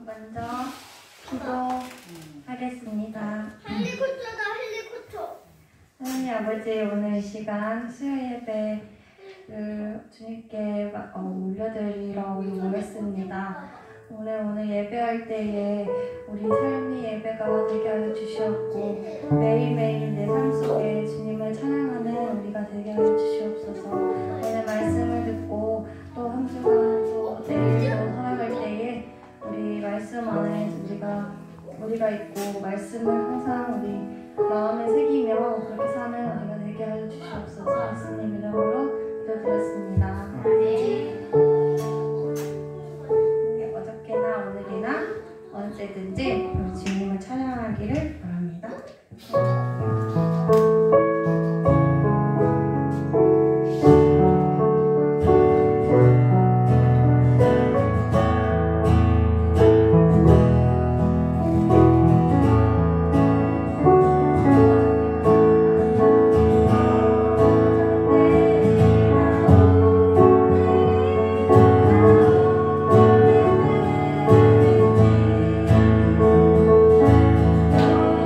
먼저 기도하겠습니다. 헬리콥터다, 헬리콥터. 하나님 아버지, 오늘 이 시간 수요 예배 주님께 올려드리러 우리 모였습니다. 오늘 예배할 때에 우리 삶이 예배가 되게 하여 주시옵고 매일매일 내 삶 속에 주님을 찬양하는 우리가 되게 하여 주시옵소서. 오늘 말씀을 듣고 또 한 주간 또 내일도 살아갈 때에 우리 말씀 안에 우리가 있고 말씀을 항상 우리 마음에 새기며 그렇게 사는 우리가 되게 하여 주시옵소서. 예수님 이름으로 기도드렸습니다. 어저께나 오늘이나 언제든지 우리 주님을 찬양하기를 바랍니다. 헬리콥터다,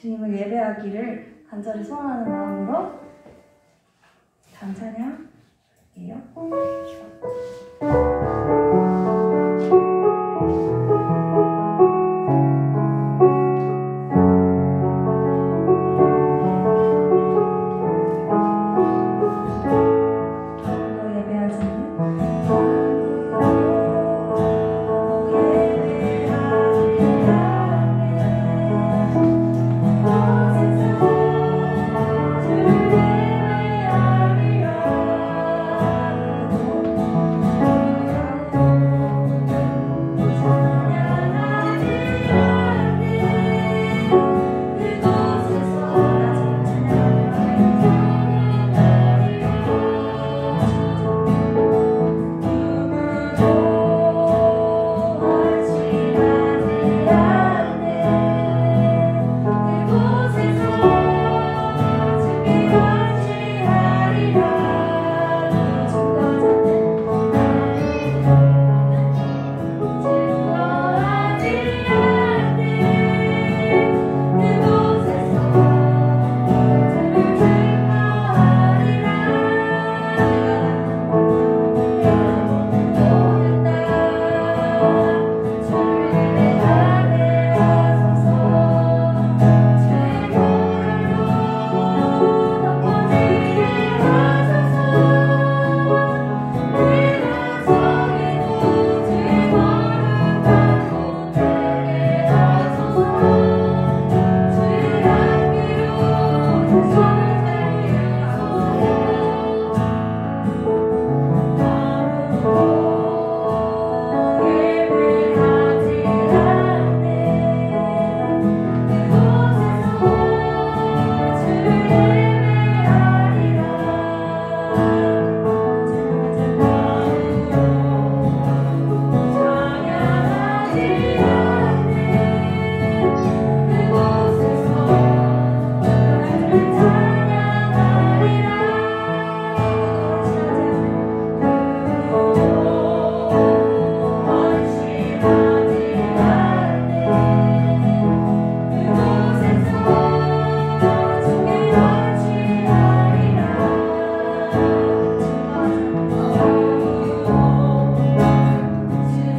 주님을 예배하기를 간절히 소원하는 마음으로 다음 찬양 할게요.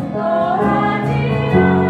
증거하지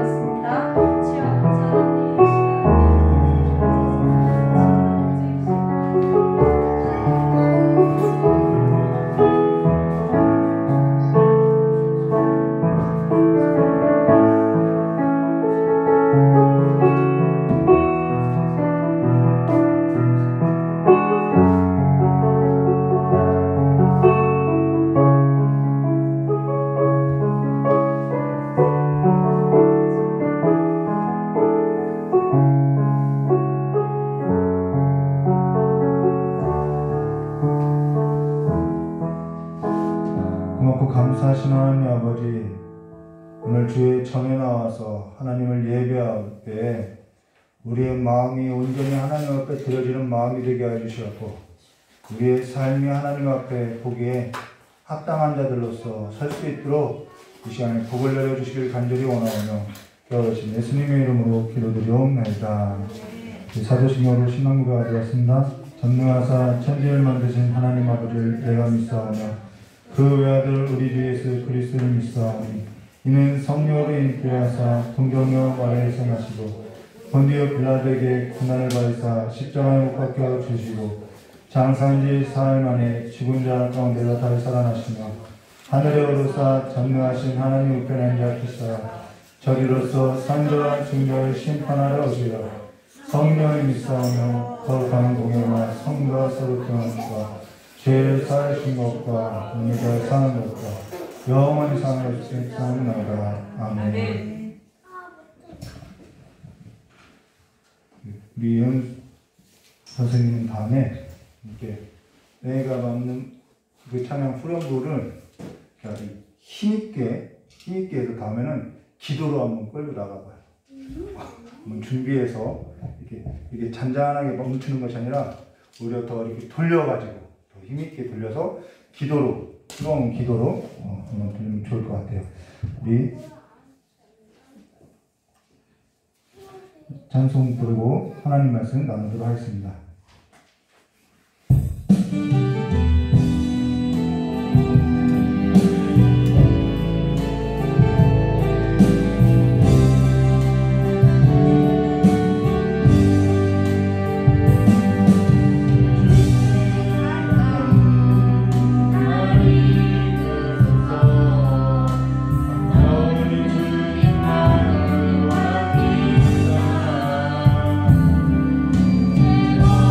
기도하겠습니다. 지원하는 사람이 이 고맙고 감사하신 하나님 아버지, 오늘 주의 전에 나와서 하나님을 예배할 때 우리의 마음이 온전히 하나님 앞에 드려지는 마음이 되게 해주셨고, 우리의 삶이 하나님 앞에 보기에 합당한 자들로서 설 수 있도록 이 시간에 복을 내려주시길 간절히 원하오며 기도하신 예수님의 이름으로 기도드리옵나이다. 사도신경으로 신앙구가 되었습니다. 전능하사 천지를 만드신 하나님 아버지를 내가 믿사오며 그 외아들 우리 주 예수 그리스도를 믿사오니 이는 성령으로 인도하사 동정녀 마리아에서 나시고 본디오 빌라도에게 고난을 받으사 십자가에 못 박혀 주시고 장사한 지 사흘 만에 죽은 자 가운데서 다시 살아나시며 하늘에 오르사 전능하신 하나님 우편에 앉으시사 저리로서 선자와 중자를 심판하러 오시라. 성령을 믿사오며 거룩한 공예와 성과 서로 교환과 죄를 사하신 것과 은혜를 사는 것과 영원히 사는 것을 사옵나이다. 아멘. 우리 연 선생님 다음에 이렇게 내가 맡는 그 찬양 후렴구를 힘있게 해서 다음에는 기도로 한번 끌고 나가봐요. 한번 준비해서 이게 잔잔하게 멈추는 것이 아니라 오히려 더 이렇게 돌려가지고 더 힘있게 돌려서 기도로, 뜨거운 기도로 한번 들으면 좋을 것 같아요. 우리 찬송 부르고 하나님 말씀 나누도록 하겠습니다. 주님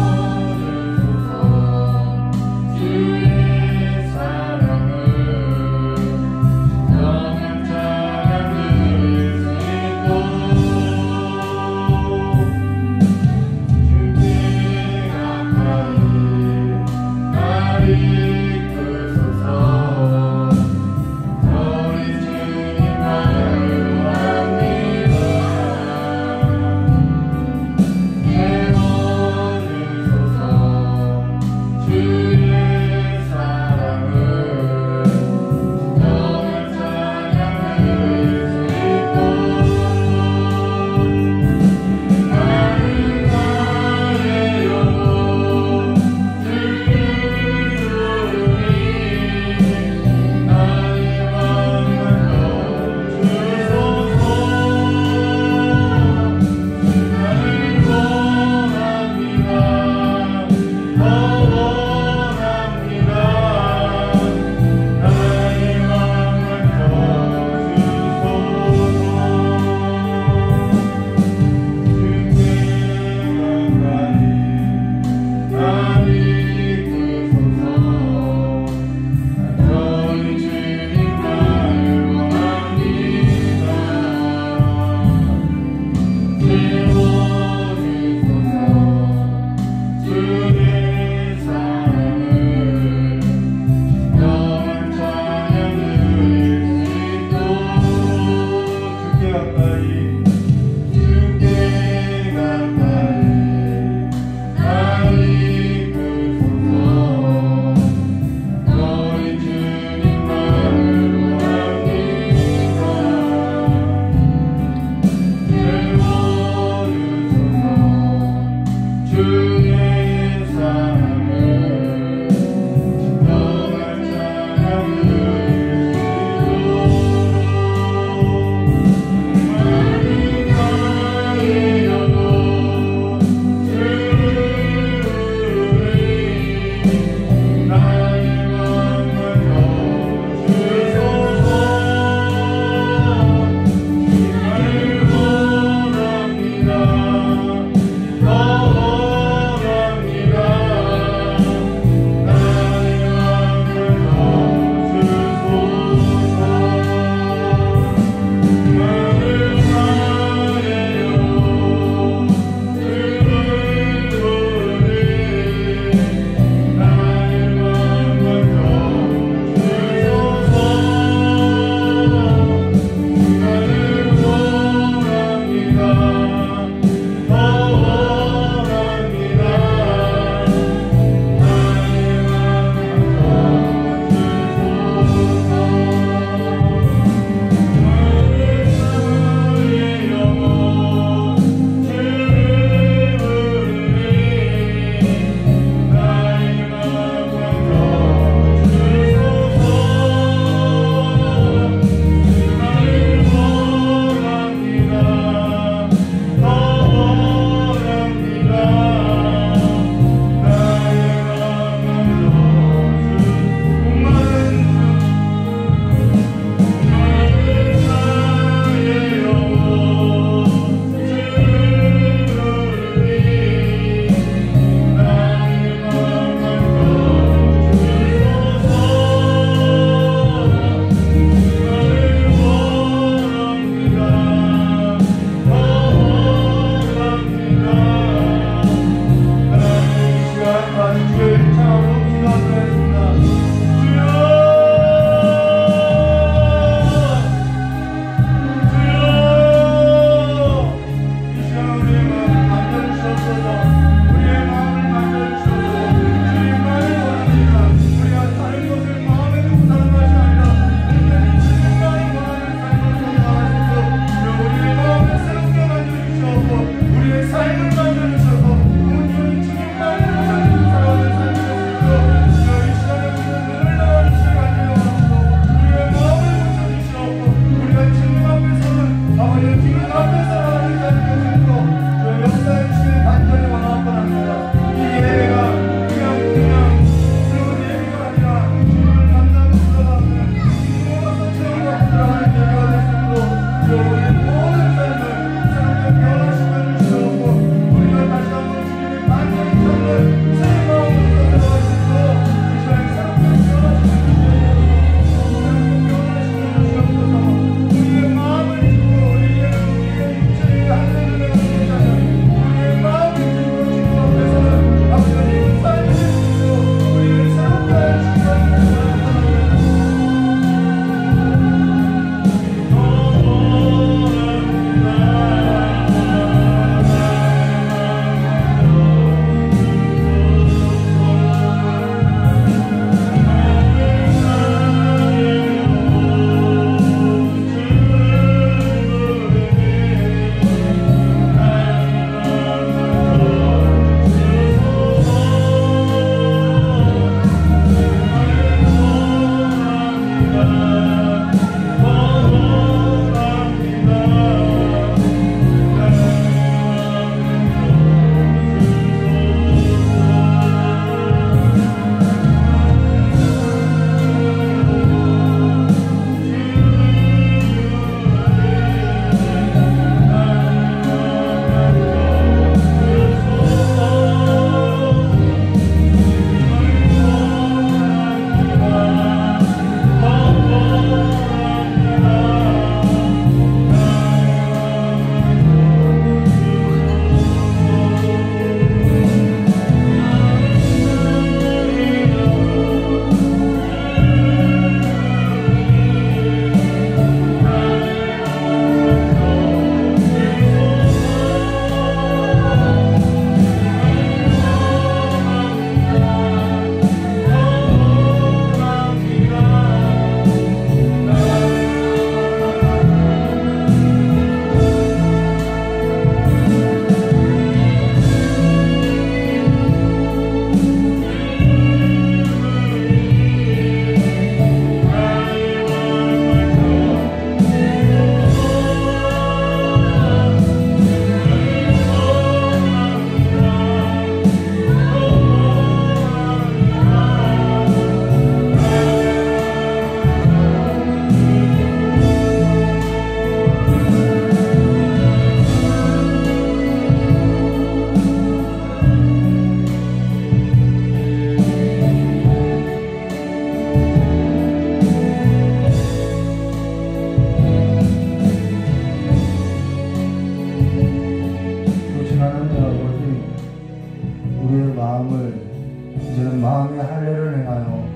이제는 마음의 할례를 행하여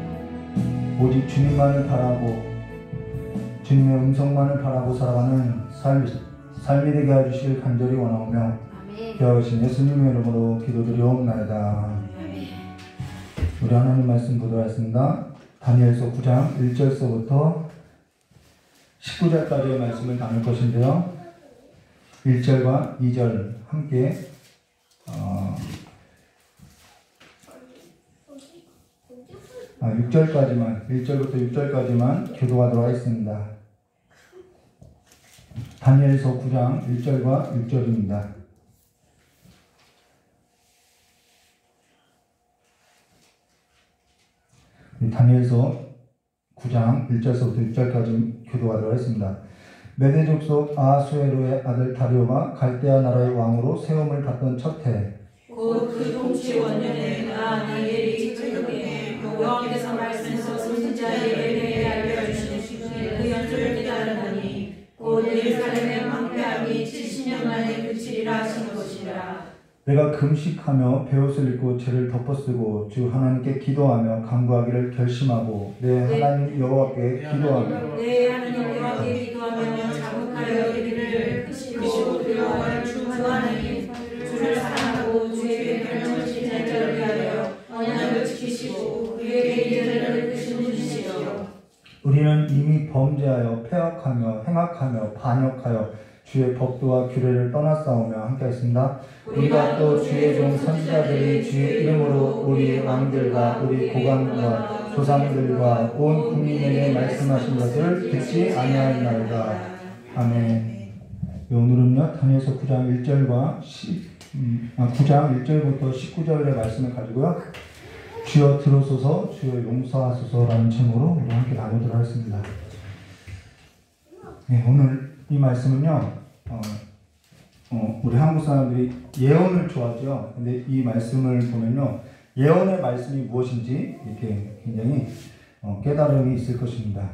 오직 주님만을 바라고 주님의 음성만을 바라고 살아가는 삶이 되게 해주시길 간절히 원하오며 귀하신 예수님의 이름으로 기도드리옵나이다. 우리 하나님 말씀 보도록 하겠습니다. 다니엘서 9장 1절서부터 19절까지의 말씀을 나눌 것인데요. 1절과 2절 함께 6절까지만 1절부터 6절까지만 교도하도록 하겠습니다. 다니엘서 9장 1절과 6절입니다. 다니엘서 9장 1절서부터 6절까지 교도하도록 하겠습니다. 메대 족속 아하수에로의 아들 다리오가 갈대아 나라의 왕으로 세움을 받던 첫 해, 곧 그 통치 원년에 나 다니엘이 그에게 여호와께서 말씀하신 선지자의 예배에 알려주시니 그 연설을 깨달았나니 곧 예루살렘의 황폐함이 70년 만에 그치리라 하신 것이라. 내가 금식하며 베옷을 입고 죄를 덮어쓰고 주 하나님께 기도하며 간구하기를 결심하고 내 하나님 여호와께 기도하며 내 하나님 여호와께 기도하며 자국하여 이르기를 크시고 두려워할 주 하나님 주를 사랑하고 주의 별명을 잘 위하여 언약을 지키시고 그에게 이르를 크신 분이시여. 우리는 이미 범죄하여 패악하며 행악하며 반역하여 주의 법도와 규례를 떠나싸우며 함께했습니다. 우리가 또 주의 종 선지자들이 주의 이름으로 우리 왕들과 우리 고관과 조상들과 온 국민에게 말씀하신 것을 듣지 아니하였나이다. 아멘. 오늘은요 다니엘서 9장 1절과 9장 1절부터 19절의 말씀을 가지고요. 주여 들어소서 주여 용서하소서라는 제목으로 우리 함께 나누도록 하겠습니다. 네, 오늘 이 말씀은요, 우리 한국 사람들이 예언을 좋아하죠. 근데 이 말씀을 보면요, 예언의 말씀이 무엇인지 이렇게 굉장히 깨달음이 있을 것입니다.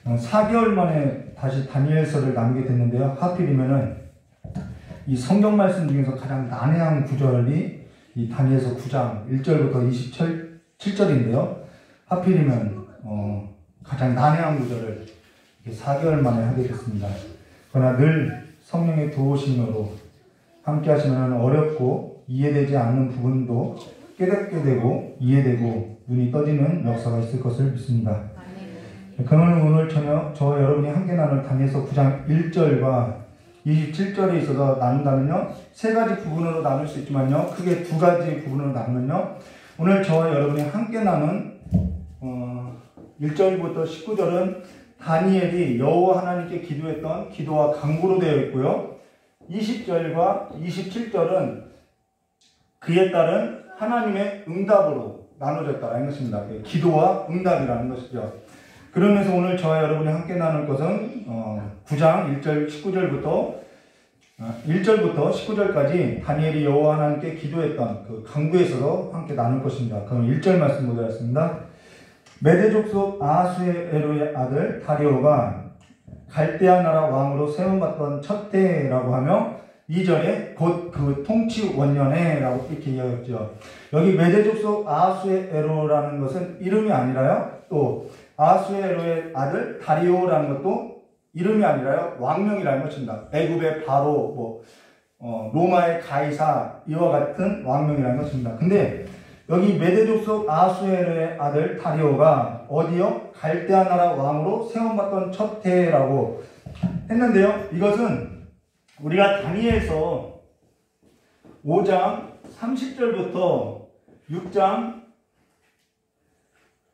4개월 만에 다시 다니엘서를 나누게 됐는데요. 하필이면은 이 성경 말씀 중에서 가장 난해한 구절이 이 다니엘서 9장 1절부터 27절인데요. 하필이면 가장 난해한 구절을 4개월 만에 하게 됐습니다. 그러나 늘 성령의 도우심으로 함께 하시면 어렵고 이해되지 않는 부분도 깨닫게 되고 이해되고 눈이 떠지는 역사가 있을 것을 믿습니다. 그러면 오늘 저와 여러분이 함께 나눌 다니엘서 9장 1절과 27절에 있어서 나눈다면요, 3가지 부분으로 나눌 수 있지만요, 크게 2가지 부분으로 나누면요, 오늘 저와 여러분이 함께 나눈 1절부터 19절은 다니엘이 여호와 하나님께 기도했던 기도와 간구로 되어 있고요. 20절과 27절은 그에 따른 하나님의 응답으로 나눠졌다는 것입니다. 기도와 응답이라는 것이죠. 그러면서 오늘 저와 여러분이 함께 나눌 것은 9장 1절 1절부터 19절까지 다니엘이 여호와 하나님께 기도했던 그 간구에서도 함께 나눌 것입니다. 그럼 1절 말씀 보도록 메대 족속 아하수에로의 아들 다리오가 갈대아 나라 왕으로 세움받던 첫 해라고 하며 2절에 곧 그 통치 원년에 라고 이렇게 이야기했죠. 여기 메대 족속 아하수에로라는 것은 이름이 아니라요, 또 아하수에로의 아들 다리오라는 것도 이름이 아니라요, 왕명이라는 것입니다. 애굽의 바로 로마의 가이사 이와 같은 왕명이라는 것입니다. 근데 여기 메대 족속 아하수에로의 아들 다리오가 어디요? 갈대아 나라 왕으로 세움받던 첫 해라고 했는데요. 이것은 우리가 다니엘서 5장 30절부터 6장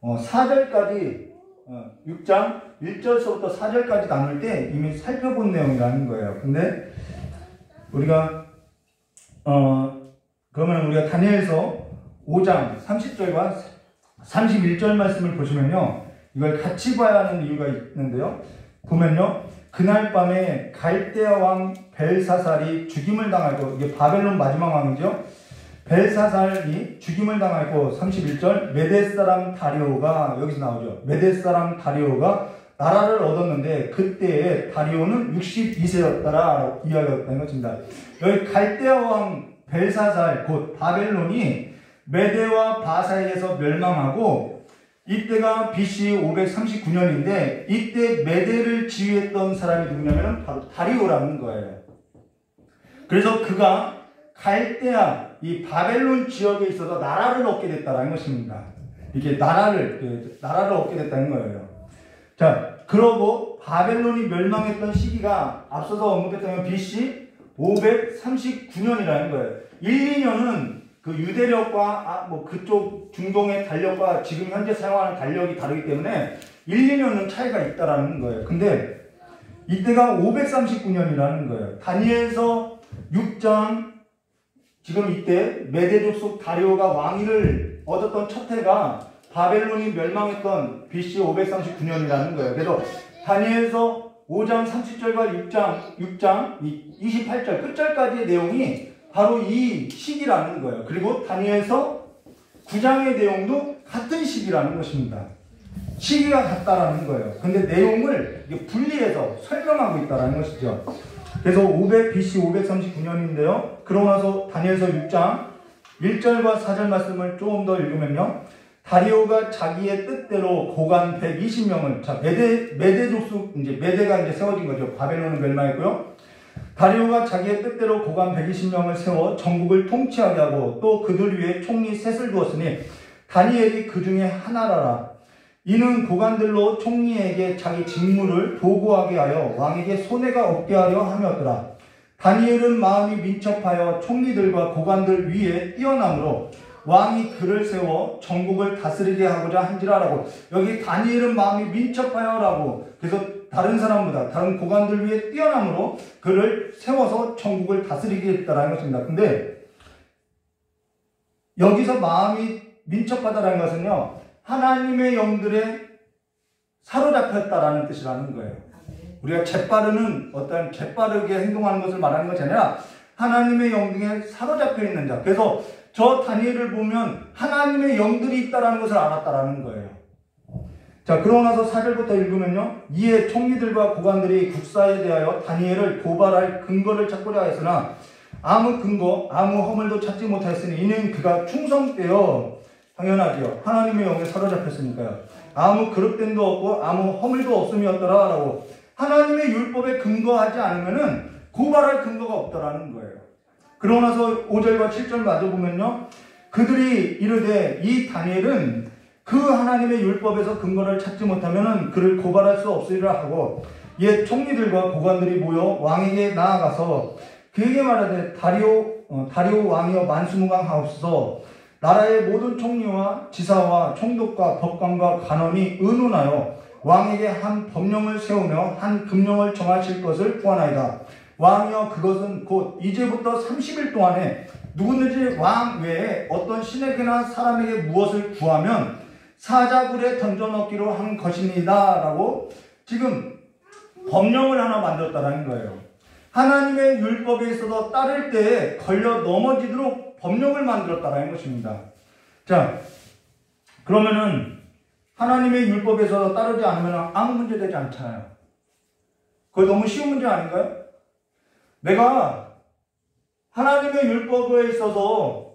4절까지 6장 1절서부터 4절까지 나눌 때 이미 살펴본 내용이라는 거예요. 근데 우리가 그러면 우리가 다니엘서 5장 30절과 31절 말씀을 보시면요, 이걸 같이 봐야 하는 이유가 있는데요. 보면요, 그날 밤에 갈대아 왕 벨사살이 죽임을 당하고, 이게 바벨론 마지막 왕이죠. 벨사살이 죽임을 당하고 31절 메대 사람 다리오가, 여기서 나오죠. 메대 사람 다리오가 나라를 얻었는데 그때에 다리오는 62세였다라고 이야기했다는 것입니다. 여기 갈대아 왕 벨사살 곧 바벨론이 메대와 바사에게서 멸망하고 이때가 BC 539년인데 이때 메대를 지휘했던 사람이 누구냐면 바로 다리오라는 거예요. 그래서 그가 갈대아 이 바벨론 지역에 있어서 나라를 얻게 됐다는 것입니다. 이렇게 나라를 얻게 됐다는 거예요. 자, 그러고 바벨론이 멸망했던 시기가 앞서서 언급했던 BC 539년이라는 거예요. 1, 2년은 그 유대력과 그쪽 중동의 달력과 지금 현재 사용하는 달력이 다르기 때문에 1, 2년은 차이가 있다라는 거예요. 근데 이때가 539년이라는 거예요. 다니엘서 6장 지금 이때 메대 족속 다리오가 왕위를 얻었던 첫 해가 바벨론이 멸망했던 BC 539년이라는 거예요. 그래서 다니엘서 5장 30절과 6장 28절 끝절까지의 내용이 바로 이 시기라는 거예요. 그리고 다니엘서 9장의 내용도 같은 시기라는 것입니다. 시기가 같다라는 거예요. 근데 내용을 분리해서 설명하고 있다라는 것이죠. 그래서 BC 539년인데요. 그러고 나서 다니엘서 6장 1절과 4절 말씀을 조금 더 읽으면요. 다리오가 자기의 뜻대로 고관 120명을, 자, 메대 족속, 메대가 세워진 거죠. 바벨론은 멸망했고요. 다리오가 자기의 뜻대로 고관 120명을 세워 전국을 통치하게 하고 또 그들 위에 총리 셋을 두었으니 다니엘이 그 중에 하나라라. 이는 고관들로 총리에게 자기 직무를 보고하게 하여 왕에게 손해가 없게 하려 함이었더라. 다니엘은 마음이 민첩하여 총리들과 고관들 위에 뛰어남으로 왕이 그를 세워 전국을 다스리게 하고자 한지라라고. 여기 다니엘은 마음이 민첩하여라고. 그래서 다른 사람보다 다른 고관들 위에 뛰어남으로 그를 세워서 전국을 다스리게 했다라는 것입니다. 근데 여기서 마음이 민첩하다라는 것은요, 하나님의 영들에 사로잡혔다라는 뜻이라는 거예요. 우리가 재빠르게 행동하는 것을 말하는 것이 아니라 하나님의 영등에 사로잡혀 있는 자. 그래서 저 다니엘을 보면 하나님의 영들이 있다라는 것을 알았다라는 거예요. 자, 그러고 나서 4절부터 읽으면요. 이에 총리들과 고관들이 국사에 대하여 다니엘을 고발할 근거를 찾고자 했으나 아무 근거, 아무 허물도 찾지 못하였으니 이는 그가 충성되어, 당연하지요, 하나님의 영에 사로잡혔으니까요. 아무 그릇됨도 없고 아무 허물도 없음이었더라 라고. 하나님의 율법에 근거하지 않으면은 고발할 근거가 없더라는 거예요. 그러고 나서 5절과 7절 마저 보면요. 그들이 이르되 이 다니엘은 그 하나님의 율법에서 근거를 찾지 못하면은 그를 고발할 수 없으리라 하고, 옛 총리들과 고관들이 모여 왕에게 나아가서 그에게 말하되 다리오 왕이여 만수무강하옵소서. 나라의 모든 총리와 지사와 총독과 법관과 간원이 의논하여 왕에게 한 법령을 세우며 한 금령을 정하실 것을 구하나이다. 왕이여 그것은 곧 이제부터 30일 동안에 누구든지 왕 외에 어떤 신에게나 사람에게 무엇을 구하면 사자굴에 던져넣기로 한 것입니다 라고 지금 법령을 하나 만들었다는 거예요. 하나님의 율법에 있어서 따를 때에 걸려 넘어지도록 법령을 만들었다는 것입니다. 자, 그러면은 하나님의 율법에서 따르지 않으면 아무 문제 되지 않잖아요. 그거 너무 쉬운 문제 아닌가요? 내가 하나님의 율법에 있어서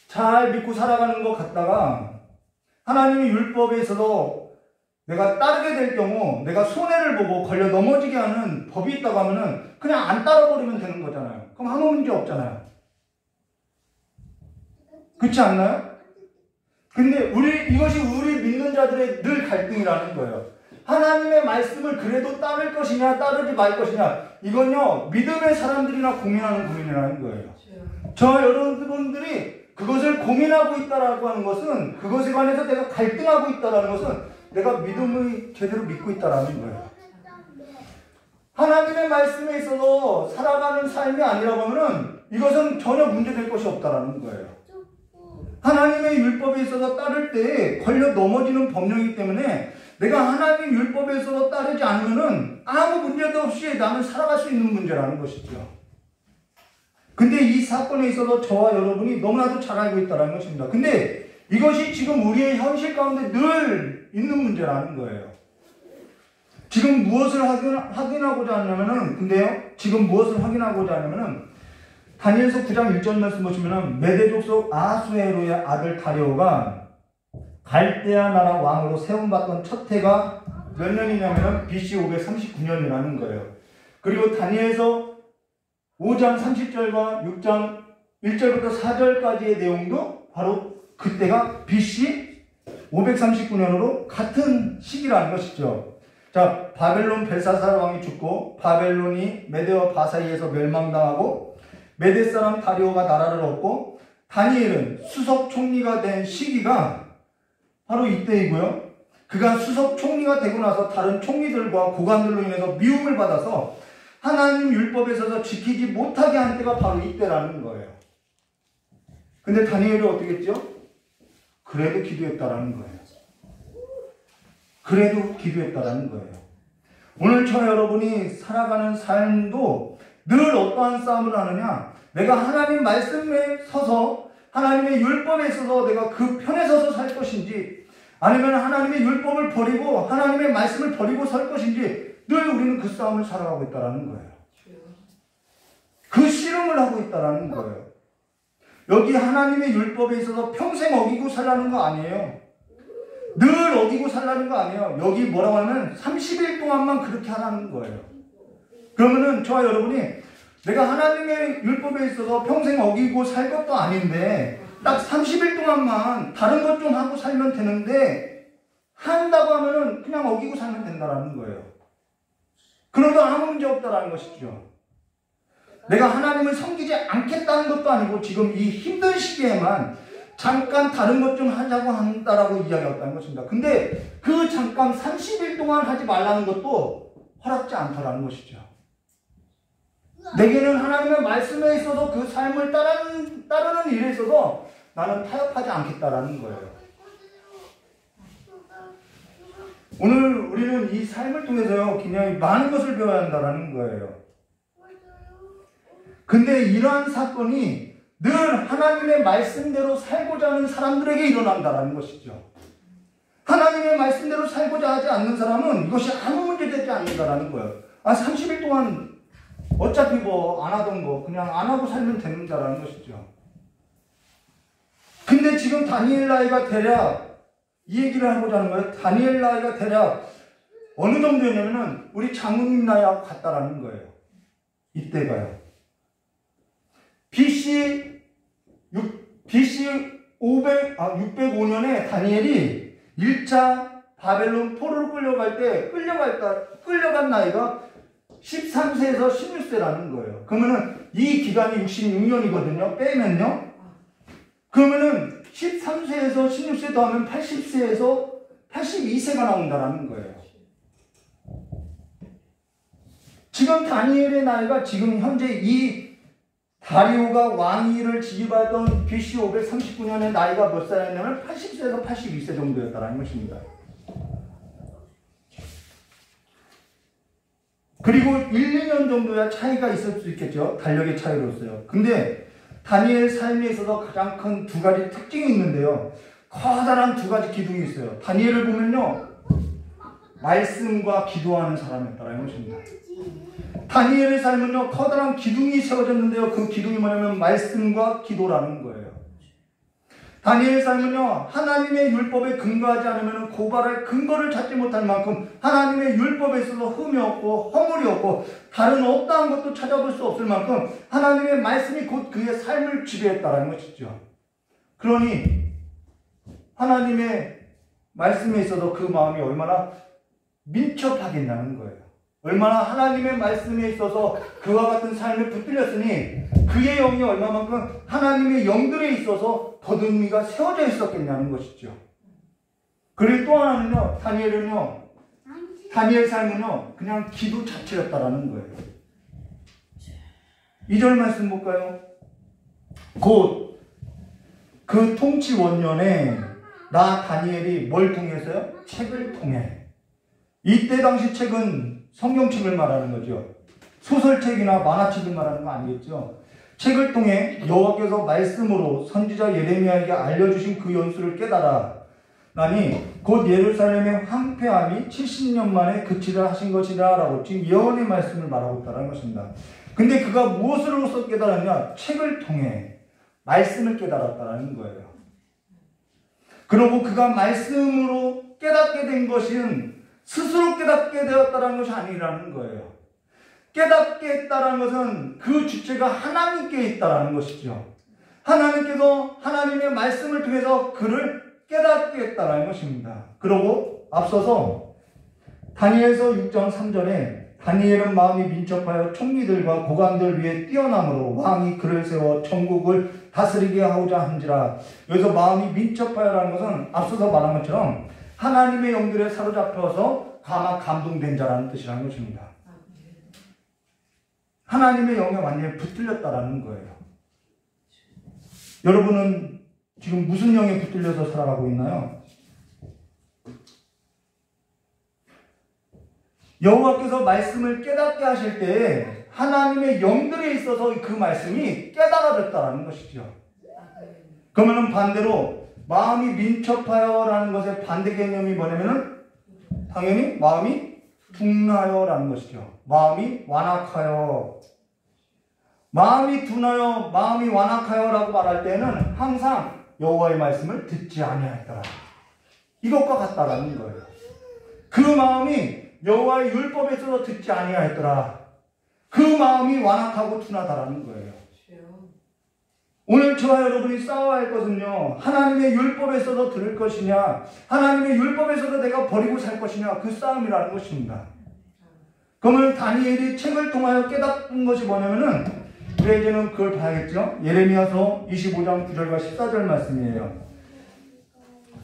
잘 믿고 살아가는 것 같다가 하나님의 율법에 있어서 내가 따르게 될 경우 내가 손해를 보고 걸려 넘어지게 하는 법이 있다고 하면은 그냥 안 따라버리면 되는 거잖아요. 그럼 아무 문제 없잖아요. 그렇지 않나요? 근데 이것이 우리 믿는 자들의 늘 갈등이라는 거예요. 하나님의 말씀을 그래도 따를 것이냐 따르지 말 것이냐, 이건요 믿음의 사람들이나 고민하는 고민이라는 거예요. 저 여러분들이 그것을 고민하고 있다라고 하는 것은, 그것에 관해서 내가 갈등하고 있다라는 것은 내가 믿음을 제대로 믿고 있다라는 거예요. 하나님의 말씀에 있어서 살아가는 삶이 아니라고 하면은 이것은 전혀 문제될 것이 없다라는 거예요. 하나님의 율법에 있어서 따를 때 걸려 넘어지는 법령이기 때문에 내가 하나님 율법에 있어서 따르지 않으면은 아무 문제도 없이 나는 살아갈 수 있는 문제라는 것이죠. 근데 이 사건에 있어서 저와 여러분이 너무나도 잘 알고 있다는 것입니다. 근데 이것이 지금 우리의 현실 가운데 늘 있는 문제라는 거예요. 지금 무엇을 확인하고자 하냐면은, 근데요, 지금 무엇을 확인하고자 하냐면은, 다니엘서 9장 1절 말씀 보시면은 메대 족속 아수에로의 아들 다리오가 갈대아 나라 왕으로 세움받던 첫 해가 몇 년이냐면은 BC 539년이라는 거예요. 그리고 다니엘서 5장 30절과 6장 1절부터 4절까지의 내용도 바로 그때가 BC 539년으로 같은 시기라는 것이죠. 자, 바벨론 벨사살 왕이 죽고 바벨론이 메대와 바사이에서 멸망당하고 메대 사람 다리오가 나라를 얻고 다니엘은 수석 총리가 된 시기가 바로 이때이고요. 그가 수석 총리가 되고 나서 다른 총리들과 고관들로 인해서 미움을 받아서 하나님 율법에 있어서 지키지 못하게 한 때가 바로 이때라는 거예요. 근데 다니엘이 어떻게 했죠? 그래도 기도했다라는 거예요. 그래도 기도했다라는 거예요. 오늘 저 여러분이 살아가는 삶도 늘 어떠한 싸움을 하느냐? 내가 하나님 말씀에 서서 하나님의 율법에 있어서 내가 그 편에 서서 살 것인지 아니면 하나님의 율법을 버리고 하나님의 말씀을 버리고 설 것인지 늘 우리는 그 싸움을 살아가고 있다는 거예요. 그 씨름을 하고 있다는 거예요. 여기 하나님의 율법에 있어서 평생 어기고 살라는 거 아니에요. 늘 어기고 살라는 거 아니에요. 여기 뭐라고 하면 30일 동안만 그렇게 하라는 거예요. 그러면은 저와 여러분이 내가 하나님의 율법에 있어서 평생 어기고 살 것도 아닌데 딱 30일 동안만 다른 것 좀 하고 살면 되는데 한다고 하면은 그냥 어기고 살면 된다라는 거예요. 그러도 아무 문제 없다라는 것이죠. 내가 하나님을 섬기지 않겠다는 것도 아니고 지금 이 힘든 시기에만 잠깐 다른 것 좀 하자고 한다라고 이야기했다는 것입니다. 근데 그 잠깐 30일 동안 하지 말라는 것도 허락지 않다라는 것이죠. 내게는 하나님의 말씀에 있어서 그 삶을 따르는 일에 있어서 나는 타협하지 않겠다라는 거예요. 오늘 우리는 이 삶을 통해서요, 굉장히 많은 것을 배워야 한다라는 거예요. 근데 이러한 사건이 늘 하나님의 말씀대로 살고자 하는 사람들에게 일어난다라는 것이죠. 하나님의 말씀대로 살고자 하지 않는 사람은 이것이 아무 문제 되지 않는다라는 거예요. 30일 동안 어차피 뭐 안 하던 거 그냥 안 하고 살면 된다라는 것이죠. 근데 지금 다니엘 나이가 대략 이 얘기를 하고자 하는 거예요. 다니엘 나이가 대략 어느 정도였냐면은 우리 장로님 나이하고 같다라는 거예요. 이때가요. BC 605년에 다니엘이 1차 바벨론 포로로 끌려간 나이가 13세에서 16세라는 거예요. 그러면은 이 기간이 66년이거든요. 빼면요. 그러면은 13세에서 16세 더하면 80세에서 82세가 나온다라는 거예요. 지금 다니엘의 나이가 지금 현재 이 다리오가 왕위를 지휘받던 BC 539년의 나이가 몇 살이었냐면 80세에서 82세 정도였다는 것입니다. 그리고 1, 2년 정도야 차이가 있을 수 있겠죠. 달력의 차이로서요. 근데 다니엘 삶에 있어서 가장 큰 두 가지 특징이 있는데요. 커다란 두 가지 기둥이 있어요. 다니엘을 보면요. 말씀과 기도하는 사람이었다는 것입니다. 다니엘의 삶은요. 커다란 기둥이 세워졌는데요. 그 기둥이 뭐냐면 말씀과 기도라는 거예요. 다니엘 삶은요. 하나님의 율법에 근거하지 않으면 고발할 근거를 찾지 못할 만큼 하나님의 율법에 있어서 흠이 없고 허물이 없고 다른 어떠한 것도 찾아볼 수 없을 만큼 하나님의 말씀이 곧 그의 삶을 지배했다는 것이죠. 그러니 하나님의 말씀에 있어서 그 마음이 얼마나 민첩하겠냐는 거예요. 얼마나 하나님의 말씀에 있어서 그와 같은 삶을 붙들렸으니 그의 영이 얼마만큼 하나님의 영들에 있어서 더듬이가 세워져 있었겠냐는 것이죠. 그리고 또 하나는요, 다니엘 삶은요, 그냥 기도 자체였다라는 거예요. 2절 말씀 볼까요? 곧 그 통치 원년에 나 다니엘이 뭘 통해서요? 책을 통해. 이때 당시 책은 성경책을 말하는 거죠. 소설책이나 만화책을 말하는 거 아니겠죠. 책을 통해 여호와께서 말씀으로 선지자 예레미야에게 알려주신 그 연수를 깨달아 나니 곧 예루살렘의 황폐함이 70년 만에 그치라 하신 것이라 라고 지금 예언의 말씀을 말하고 있다는 것입니다. 근데 그가 무엇으로서 깨달았냐? 책을 통해 말씀을 깨달았다는 거예요. 그리고 그가 말씀으로 깨닫게 된 것은 스스로 깨닫게 되었다는 것이 아니라는 거예요. 깨닫게 했다는 것은 그 주체가 하나님께 있다는 것이죠. 하나님께서 하나님의 말씀을 통해서 그를 깨닫게 했다는 것입니다. 그리고 앞서서 다니엘서 6장 3절에 다니엘은 마음이 민첩하여 총리들과 고관들 위에 뛰어남으로 왕이 그를 세워 천국을 다스리게 하고자 한지라. 여기서 마음이 민첩하여라는 것은 앞서서 말한 것처럼 하나님의 영들에 사로잡혀서 감동된 자라는 뜻이라는 것입니다. 하나님의 영에 완전히 붙들렸다라는 거예요. 여러분은 지금 무슨 영에 붙들려서 살아가고 있나요? 여호와께서 말씀을 깨닫게 하실 때에 하나님의 영들에 있어서 그 말씀이 깨달아졌다는 것이죠. 그러면 반대로 마음이 민첩하여라는 것의 반대 개념이 뭐냐면은 당연히 마음이 둔하여라는 것이죠. 마음이 완악하여. 마음이 둔하여, 마음이 완악하여라고 말할 때는 항상 여호와의 말씀을 듣지 아니하였더라. 이것과 같다라는 거예요. 그 마음이 여호와의 율법에 있어서 듣지 아니하였더라. 그 마음이 완악하고 둔하다라는 거예요. 오늘 저와 여러분이 싸워야 할 것은요, 하나님의 율법에 있어서 들을 것이냐, 하나님의 율법에 있어서 내가 버리고 살 것이냐, 그 싸움이라는 것입니다. 그러면 다니엘이 책을 통하여 깨닫는 것이 뭐냐면은, 우리가 이제는 그걸 봐야겠죠? 예레미야서 25장 9절과 14절 말씀이에요.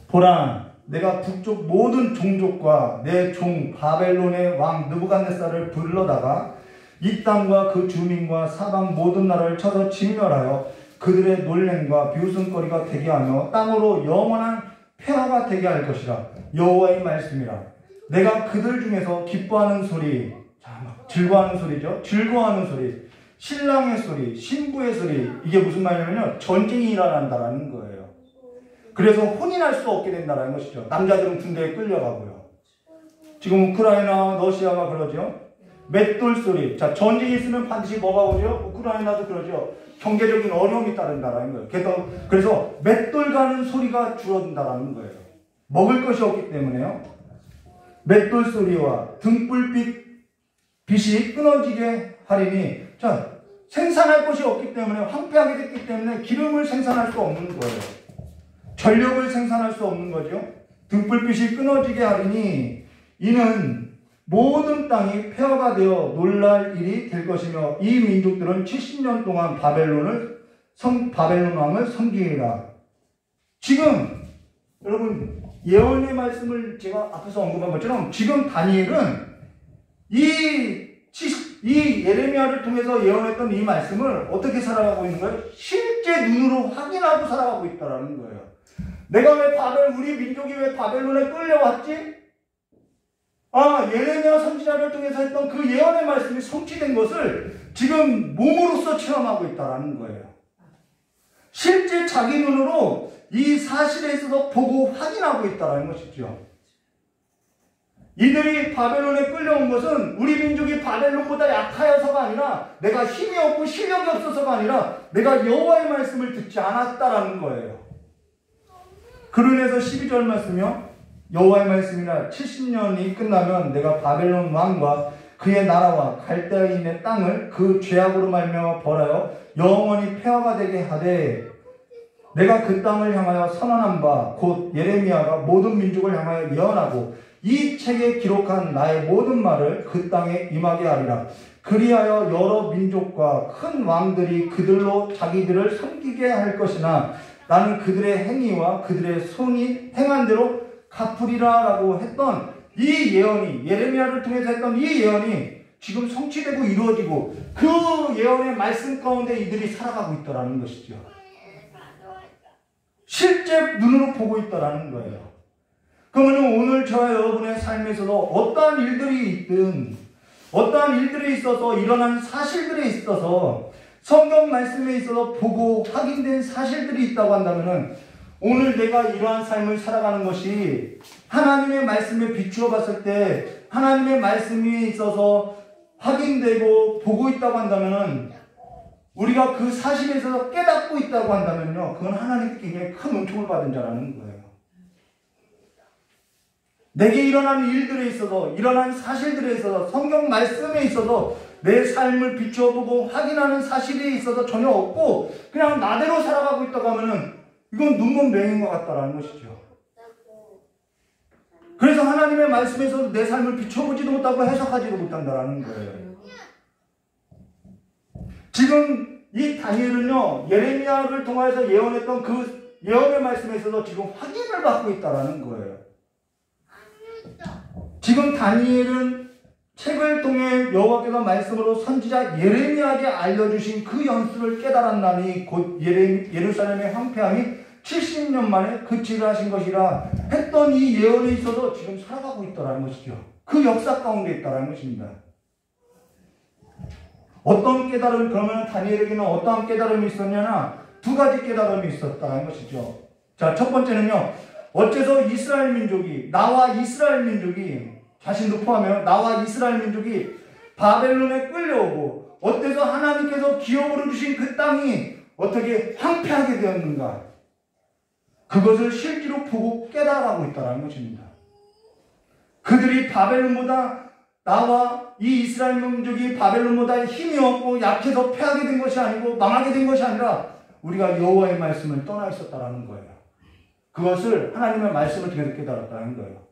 보라, 내가 북쪽 모든 종족과 내 종 바벨론의 왕 느부갓네살을 불러다가 이 땅과 그 주민과 사방 모든 나라를 쳐서 진멸하여 그들의 놀램과 비웃음거리가 되게 하며 땅으로 영원한 폐허가 되게 할 것이라. 여호와의 말씀이라. 내가 그들 중에서 기뻐하는 소리, 즐거워하는 소리죠. 즐거워하는 소리, 신랑의 소리, 신부의 소리. 이게 무슨 말이냐면요, 전쟁이 일어난다라는 거예요. 그래서 혼인할 수 없게 된다는 것이죠. 남자들은 군대에 끌려가고요. 지금 우크라이나, 러시아가 그러죠. 맷돌 소리. 자, 전쟁이 있으면 반드시 뭐가 오죠? 우크라이나도 그러죠. 경제적인 어려움이 따른다라는 거예요. 그래서 맷돌 가는 소리가 줄어든다라는 거예요. 먹을 것이 없기 때문에요. 맷돌 소리와 등불빛 빛이 끊어지게 하리니, 자, 생산할 것이 없기 때문에, 황폐하게 됐기 때문에 기름을 생산할 수 없는 거예요. 전력을 생산할 수 없는 거죠. 등불빛이 끊어지게 하리니 이는 모든 땅이 폐허가 되어 놀랄 일이 될 것이며 이 민족들은 70년 동안 바벨론 왕을 섬기리라. 지금 여러분 예언의 말씀을 제가 앞에서 언급한 것처럼 지금 다니엘은 이 예레미야를 통해서 예언했던 이 말씀을 어떻게 살아가고 있는 거예요? 실제 눈으로 확인하고 살아가고 있다는 거예요. 내가 우리 민족이 왜 바벨론에 끌려왔지? 예레미야 선지자를 통해서 했던 그 예언의 말씀이 성취된 것을 지금 몸으로써 체험하고 있다는 거예요. 실제 자기 눈으로 이 사실에 있어서 보고 확인하고 있다는 것이죠. 이들이 바벨론에 끌려온 것은 우리 민족이 바벨론보다 약하여서가 아니라 내가 힘이 없고 실력이 없어서가 아니라 내가 여호와의 말씀을 듣지 않았다라는 거예요. 그로 인해서 12절 말씀이요. 여호와의 말씀이나 70년이 끝나면 내가 바벨론 왕과 그의 나라와 갈대아인의 땅을 그 죄악으로 말미암아 벌하여 영원히 폐허가 되게 하되 내가 그 땅을 향하여 선언한 바 곧 예레미야가 모든 민족을 향하여 예언하고 이 책에 기록한 나의 모든 말을 그 땅에 임하게 하리라. 그리하여 여러 민족과 큰 왕들이 그들로 자기들을 섬기게 할 것이나 나는 그들의 행위와 그들의 손이 행한 대로 갚으리라 라고 했던 이 예언이, 예레미야를 통해서 했던 이 예언이 지금 성취되고 이루어지고 그 예언의 말씀 가운데 이들이 살아가고 있다는 것이죠. 실제 눈으로 보고 있다는 거예요. 그러면 오늘 저와 여러분의 삶에서도 어떠한 일들이 있든 어떠한 일들에 있어서 일어난 사실들에 있어서 성경 말씀에 있어서 보고 확인된 사실들이 있다고 한다면 오늘 내가 이러한 삶을 살아가는 것이 하나님의 말씀에 비추어 봤을 때 하나님의 말씀에 있어서 확인되고 보고 있다고 한다면은, 우리가 그 사실에 있어서 깨닫고 있다고 한다면요, 그건 하나님께 굉장히 큰 은총을 받은 자라는 거예요. 내게 일어난 일들에 있어서, 일어난 사실들에 있어서, 성경 말씀에 있어서 내 삶을 비추어보고 확인하는 사실에 있어서 전혀 없고 그냥 나대로 살아가고 있다고 하면은 이건 눈먼 맹인 것 같다라는 것이죠. 그래서 하나님의 말씀에서 내 삶을 비춰보지도 못하고 해석하지도 못한다라는 거예요. 지금 이 다니엘은요, 예레미야를 통해서 예언했던 그 예언의 말씀에 있어서 지금 확인을 받고 있다라는 거예요. 지금 다니엘은 책을 통해 여호와께서 말씀으로 선지자 예레미야에게 알려주신 그 연수를 깨달았나니 곧 예루살렘의 황폐함이 70년 만에 그치를 하신 것이라 했던 이 예언에 있어서 지금 살아가고 있다는 것이죠. 그 역사 가운데 있다는 것입니다. 어떤 깨달음, 그러면 다니엘에게는 어떠한 깨달음이 있었냐나 두 가지 깨달음이 있었다는 것이죠. 자, 첫 번째는요, 어째서 이스라엘 민족이, 나와 이스라엘 민족이, 자신도 포함하여 나와 이스라엘 민족이 바벨론에 끌려오고 어때서 하나님께서 기업으로 주신 그 땅이 어떻게 황폐하게 되었는가, 그것을 실제로 보고 깨달아가고 있다는 것입니다. 그들이 바벨론보다, 나와 이 이스라엘 민족이 바벨론보다 힘이 없고 약해서 패하게 된 것이 아니고 망하게 된 것이 아니라 우리가 여호와의 말씀을 떠나 있었다라는 거예요. 그것을 하나님의 말씀을 통해서 깨달았다는 거예요.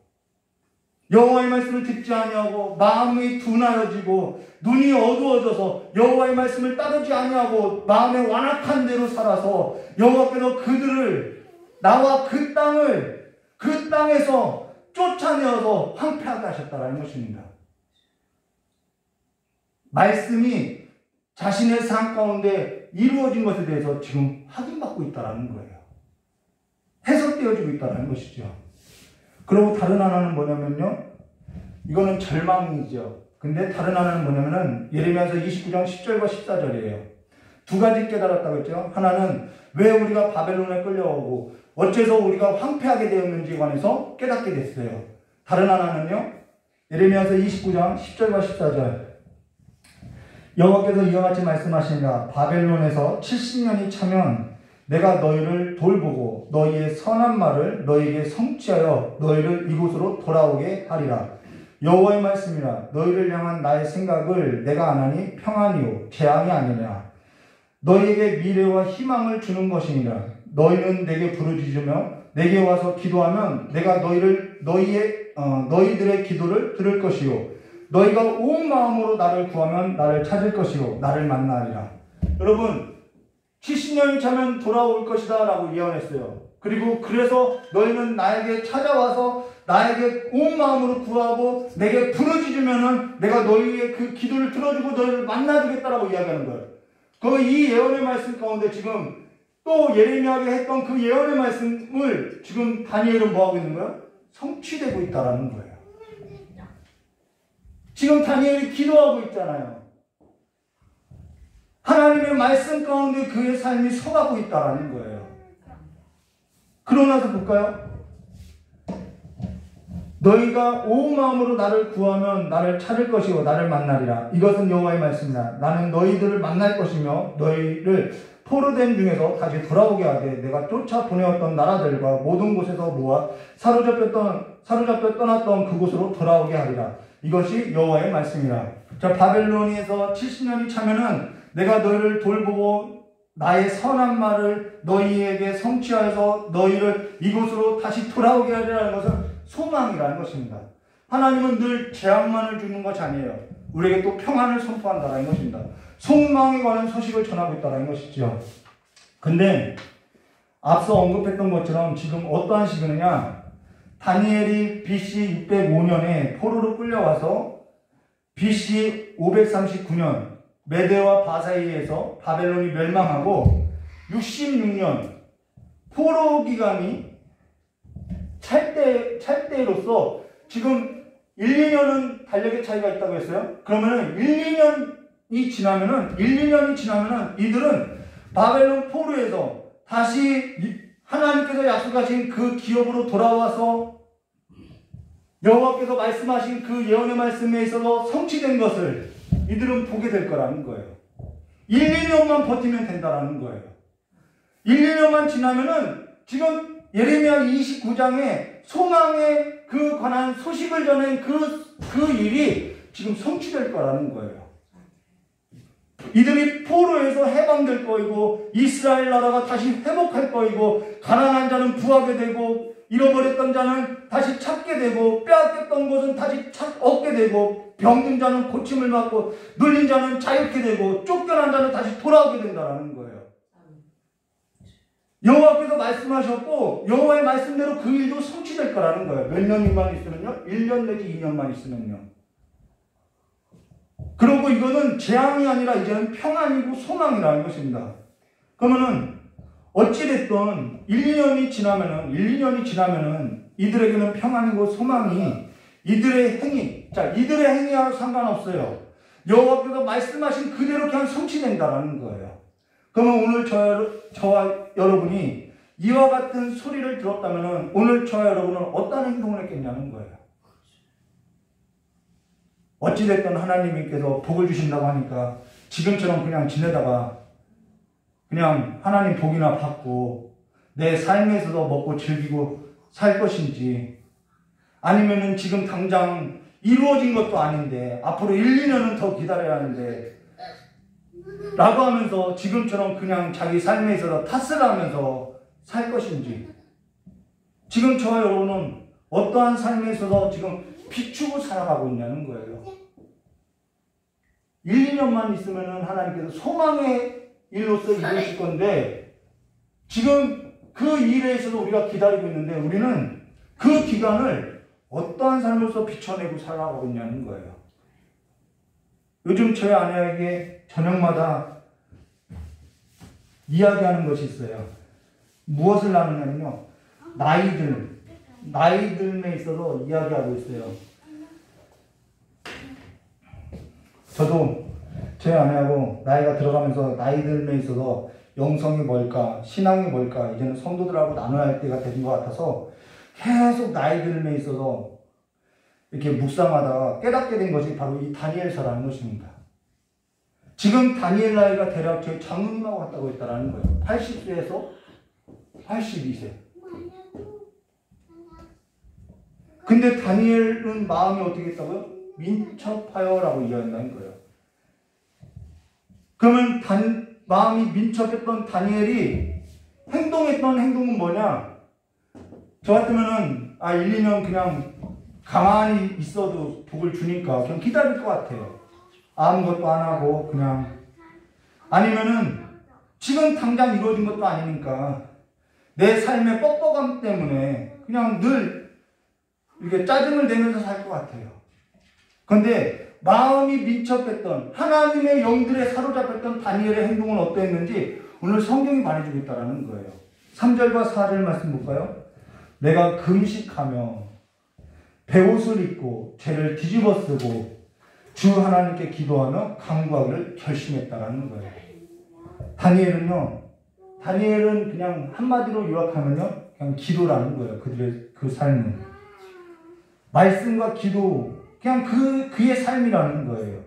여호와의 말씀을 듣지 아니하고 마음이 둔하여지고 눈이 어두워져서 여호와의 말씀을 따르지 아니하고 마음에 완악한 대로 살아서 여호와께서 그들을, 나와 그 땅을, 그 땅에서 쫓아내어서 황폐하게 하셨다라는 것입니다. 말씀이 자신의 삶 가운데 이루어진 것에 대해서 지금 확인받고 있다는 거예요. 해석되어지고 있다는 것이죠. 그리고 다른 하나는 뭐냐면요, 이거는 절망이죠. 근데 다른 하나는 뭐냐면은 예레미야서 29장 10절과 14절이에요. 두 가지 깨달았다고 했죠. 하나는 왜 우리가 바벨론에 끌려오고 어째서 우리가 황폐하게 되었는지에 관해서 깨닫게 됐어요. 다른 하나는요, 예레미야서 29장 10절과 14절. 여호와께서 이와 같이 말씀하시니라. 바벨론에서 70년이 차면 내가 너희를 돌보고 너희의 선한 말을 너희에게 성취하여 너희를 이곳으로 돌아오게 하리라. 여호와의 말씀이라. 너희를 향한 나의 생각을 내가 아나니 평안이요 재앙이 아니냐. 너희에게 미래와 희망을 주는 것이니라. 너희는 내게 부르짖으며 내게 와서 기도하면 내가 너희들의 기도를 들을 것이요 너희가 온 마음으로 나를 구하면 나를 찾을 것이요 나를 만나리라. 여러분, 70년이 차면 돌아올 것이다 라고 예언했어요. 그리고 그래서 너희는 나에게 찾아와서 나에게 온 마음으로 구하고 내게 부르짖으면은 내가 너희의 그 기도를 들어주고 너희를 만나주겠다라고 이야기하는 거예요. 그 이 예언의 말씀 가운데 지금 또 예레미야에게 했던 그 예언의 말씀을 지금 다니엘은 뭐하고 있는 거예요? 성취되고 있다라는 거예요. 지금 다니엘이 기도하고 있잖아요. 하나님의 말씀 가운데 그의 삶이 서가고 있다라는 거예요. 그러고 나서 볼까요? 너희가 온 마음으로 나를 구하면 나를 찾을 것이고 나를 만나리라. 이것은 여호와의 말씀이다. 나는 너희들을 만날 것이며 너희를 포로된 중에서 다시 돌아오게 하되 내가 쫓아 보내었던 나라들과 모든 곳에서 모아 사로잡혀 떠났던 그곳으로 돌아오게 하리라. 이것이 여호와의 말씀이라. 자, 바벨론에서 70년이 차면은 내가 너희를 돌보고 나의 선한 말을 너희에게 성취하여서 너희를 이곳으로 다시 돌아오게 하리라는 것은 소망이라는 것입니다. 하나님은 늘 재앙만을 주는 것이 아니에요. 우리에게 또 평안을 선포한다는 것입니다. 소망에 관한 소식을 전하고 있다는 것이죠. 근데 앞서 언급했던 것처럼 지금 어떠한 시기느냐, 다니엘이 BC 605년에 포로로 끌려와서 BC 539년 메대와 바사이에서 바벨론이 멸망하고 66년 포로 기간이 찰때로서 지금 1, 2년은 달력의 차이가 있다고 했어요. 그러면은 1, 2년이 지나면은 이들은 바벨론 포로에서 다시 하나님께서 약속하신 그 기업으로 돌아와서 여호와께서 말씀하신 그 예언의 말씀에 있어서 성취된 것을 이들은 보게 될 거라는 거예요. 1, 2년만 버티면 된다라는 거예요. 1, 2년만 지나면은 지금 예레미야 29장에 소망에 그 관한 소식을 전한 그 일이 지금 성취될 거라는 거예요. 이들이 포로에서 해방될 거이고 이스라엘 나라가 다시 회복할 거이고 가난한 자는 구하게 되고 잃어버렸던 자는 다시 찾게 되고 빼앗겼던 것은 다시 얻게 되고 병든 자는 고침을 받고 눌린 자는 자유케 되고 쫓겨난 자는 다시 돌아오게 된다는 거예요. 여호와께서 말씀하셨고 여호와의 말씀대로 그 일도 성취될 거라는 거예요. 몇 년만 있으면요? 1년 내지 2년만 있으면요. 그리고 이거는 재앙이 아니라 이제는 평안이고 소망이라는 것입니다. 그러면은 어찌됐든 1, 2년이 지나면은 이들에게는 평안이고 소망이 이들의 행위, 이들의 행위와 상관없어요. 여호와께서 말씀하신 그대로 그냥 성취된다라는 거예요. 그러면 오늘 저와 여러분이 이와 같은 소리를 들었다면은 오늘 저와 여러분은 어떤 행동을 했겠냐는 거예요. 어찌됐든 하나님께서 복을 주신다고 하니까 지금처럼 그냥 지내다가 그냥 하나님 복이나 받고 내 삶에서도 먹고 즐기고 살 것인지 아니면은 지금 당장 이루어진 것도 아닌데 앞으로 1, 2년은 더 기다려야 하는데 라고 하면서 지금처럼 그냥 자기 삶에 있어서 탓을 하면서 살 것인지 지금 저와 여러분은 어떠한 삶에 있어서 지금 비추고 살아가고 있냐는 거예요. 1, 2년만 있으면은 하나님께서 소망의 일로서 이루실 건데 지금 그 일에 있어서 우리가 기다리고 있는데 우리는 그 기간을 어떠한 삶으로서 비춰내고 살아가고 있냐는 거예요. 요즘 저희 아내에게 저녁마다 이야기하는 것이 있어요. 무엇을 나누냐면요. 나이들에 있어서 이야기하고 있어요. 저도 저희 아내하고 나이가 들어가면서 나이들에 있어서 영성이 뭘까, 신앙이 뭘까, 이제는 성도들하고 나눠야 할 때가 된 것 같아서 계속 나이들에 있어서 이렇게 묵상하다가 깨닫게 된 것이 바로 이 다니엘서라는 것입니다. 지금 다니엘 나이가 대략 저희 장로님하고 같다고 했다라는 거예요. 80세에서 82세. 근데 다니엘은 마음이 어떻게 했다고요? 민첩하여라고 이야기한다는 거예요. 그러면 마음이 민첩했던 다니엘이 행동했던 행동은 뭐냐? 저 같으면은 1, 2년 그냥 가만히 있어도 복을 주니까 그냥 기다릴 것 같아요. 아무것도 안 하고 그냥 아니면은 지금 당장 이루어진 것도 아니니까 내 삶의 뻑뻑함 때문에 그냥 늘 이렇게 짜증을 내면서 살 것 같아요. 그런데 마음이 민첩했던 하나님의 영들에 사로잡혔던 다니엘의 행동은 어떠했는지 오늘 성경이 말해주고 있다는 거예요. 3절과 4절 말씀 볼까요? 내가 금식하며 베옷을 입고 죄를 뒤집어 쓰고 주 하나님께 기도하며 간구하기를 결심했다라는 거예요. 다니엘은 그냥 한마디로 요약하면요, 그냥 기도라는 거예요. 그들의 그 삶은 말씀과 기도, 그냥 그의 삶이라는 거예요.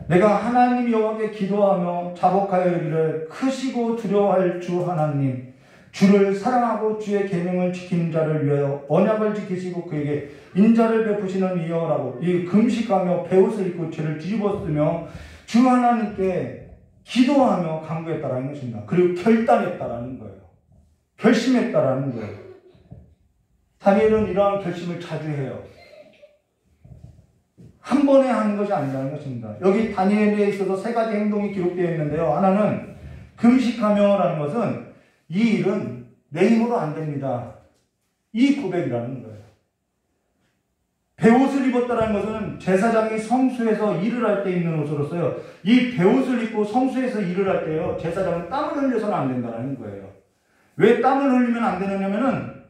내가 하나님 여호와께 기도하며 자복하여 이르기를 크시고 두려워할 주 하나님, 주를 사랑하고 주의 계명을 지키는 자를 위하여 언약을 지키시고 그에게 인자를 베푸시는 이여라고 이 금식하며 베옷을 입고 죄를 뒤집어 쓰며 주 하나님께 기도하며 간구했다라는 것입니다. 그리고 결단했다라는 거예요. 결심했다라는 거예요. 다니엘은 이러한 결심을 자주 해요. 한 번에 하는 것이 아니라는 것입니다. 여기 다니엘에 있어서 세 가지 행동이 기록되어 있는데요. 하나는 금식하며라는 것은 이 일은 내 힘으로 안 됩니다. 이 고백이라는 거예요. 베옷을 입었다는 것은 제사장이 성수에서 일을 할 때 입는 옷으로서요. 이 베옷을 입고 성수에서 일을 할 때요. 제사장은 땀을 흘려서는 안 된다는 거예요. 왜 땀을 흘리면 안 되느냐면은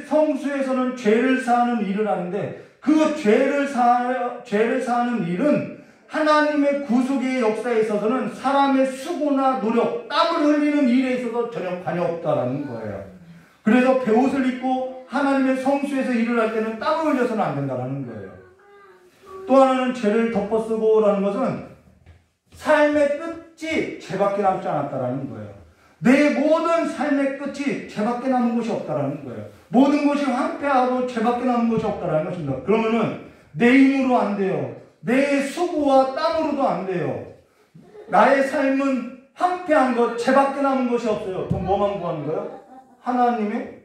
성수에서는 죄를 사하는 일을 하는데 그 죄를 사하는 일은 하나님의 구속의 역사에 있어서는 사람의 수고나 노력, 땀을 흘리는 일에 있어서 전혀 관여 없다라는 거예요. 그래서 베옷을 입고 하나님의 성수에서 일을 할 때는 땀을 흘려서는 안 된다는 거예요. 또 하나는 죄를 덮어쓰고라는 것은 삶의 끝이 죄밖에 남지 않았다라는 거예요. 내 모든 삶의 끝이 죄밖에 남은 것이 없다라는 거예요. 모든 것이 황폐하고 죄밖에 남은 것이 없다라는 것입니다. 그러면은 내 힘으로 안 돼요. 내 수고와 땀으로도 안 돼요. 나의 삶은 황폐한 것, 죄밖에 남은 것이 없어요. 그럼 뭐만 구하는 거예요? 하나님의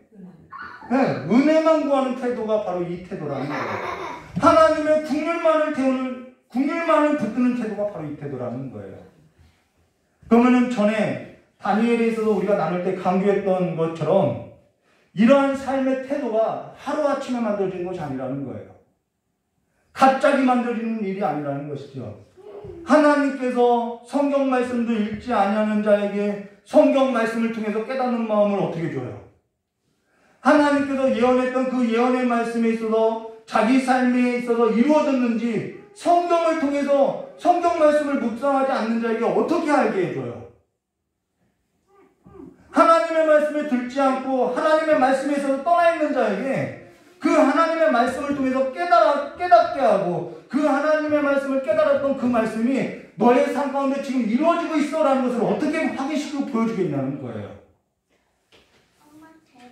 은혜만 구하는 태도가 바로 이 태도라는 거예요. 하나님의 국률만을 붙드는 태도가 바로 이 태도라는 거예요. 그러면은 전에 다니엘에 있어서 우리가 나눌 때 강조했던 것처럼 이러한 삶의 태도가 하루아침에 만들어지는 것이 아니라는 거예요. 갑자기 만들어지는 일이 아니라는 것이죠. 하나님께서 성경 말씀도 읽지 아니하는 자에게 성경 말씀을 통해서 깨닫는 마음을 어떻게 줘요? 하나님께서 예언했던 그 예언의 말씀에 있어서 자기 삶에 있어서 이루어졌는지 성경을 통해서 성경 말씀을 묵상하지 않는 자에게 어떻게 알게 해줘요? 하나님의 말씀에 듣지 않고 하나님의 말씀에 있어서 떠나 있는 자에게 그 하나님의 말씀을 통해서 깨닫게 하고 그 하나님의 말씀을 깨달았던 그 말씀이 너의 삶 가운데 지금 이루어지고 있어라는 것을 어떻게 확인시키고 보여주겠냐는 거예요.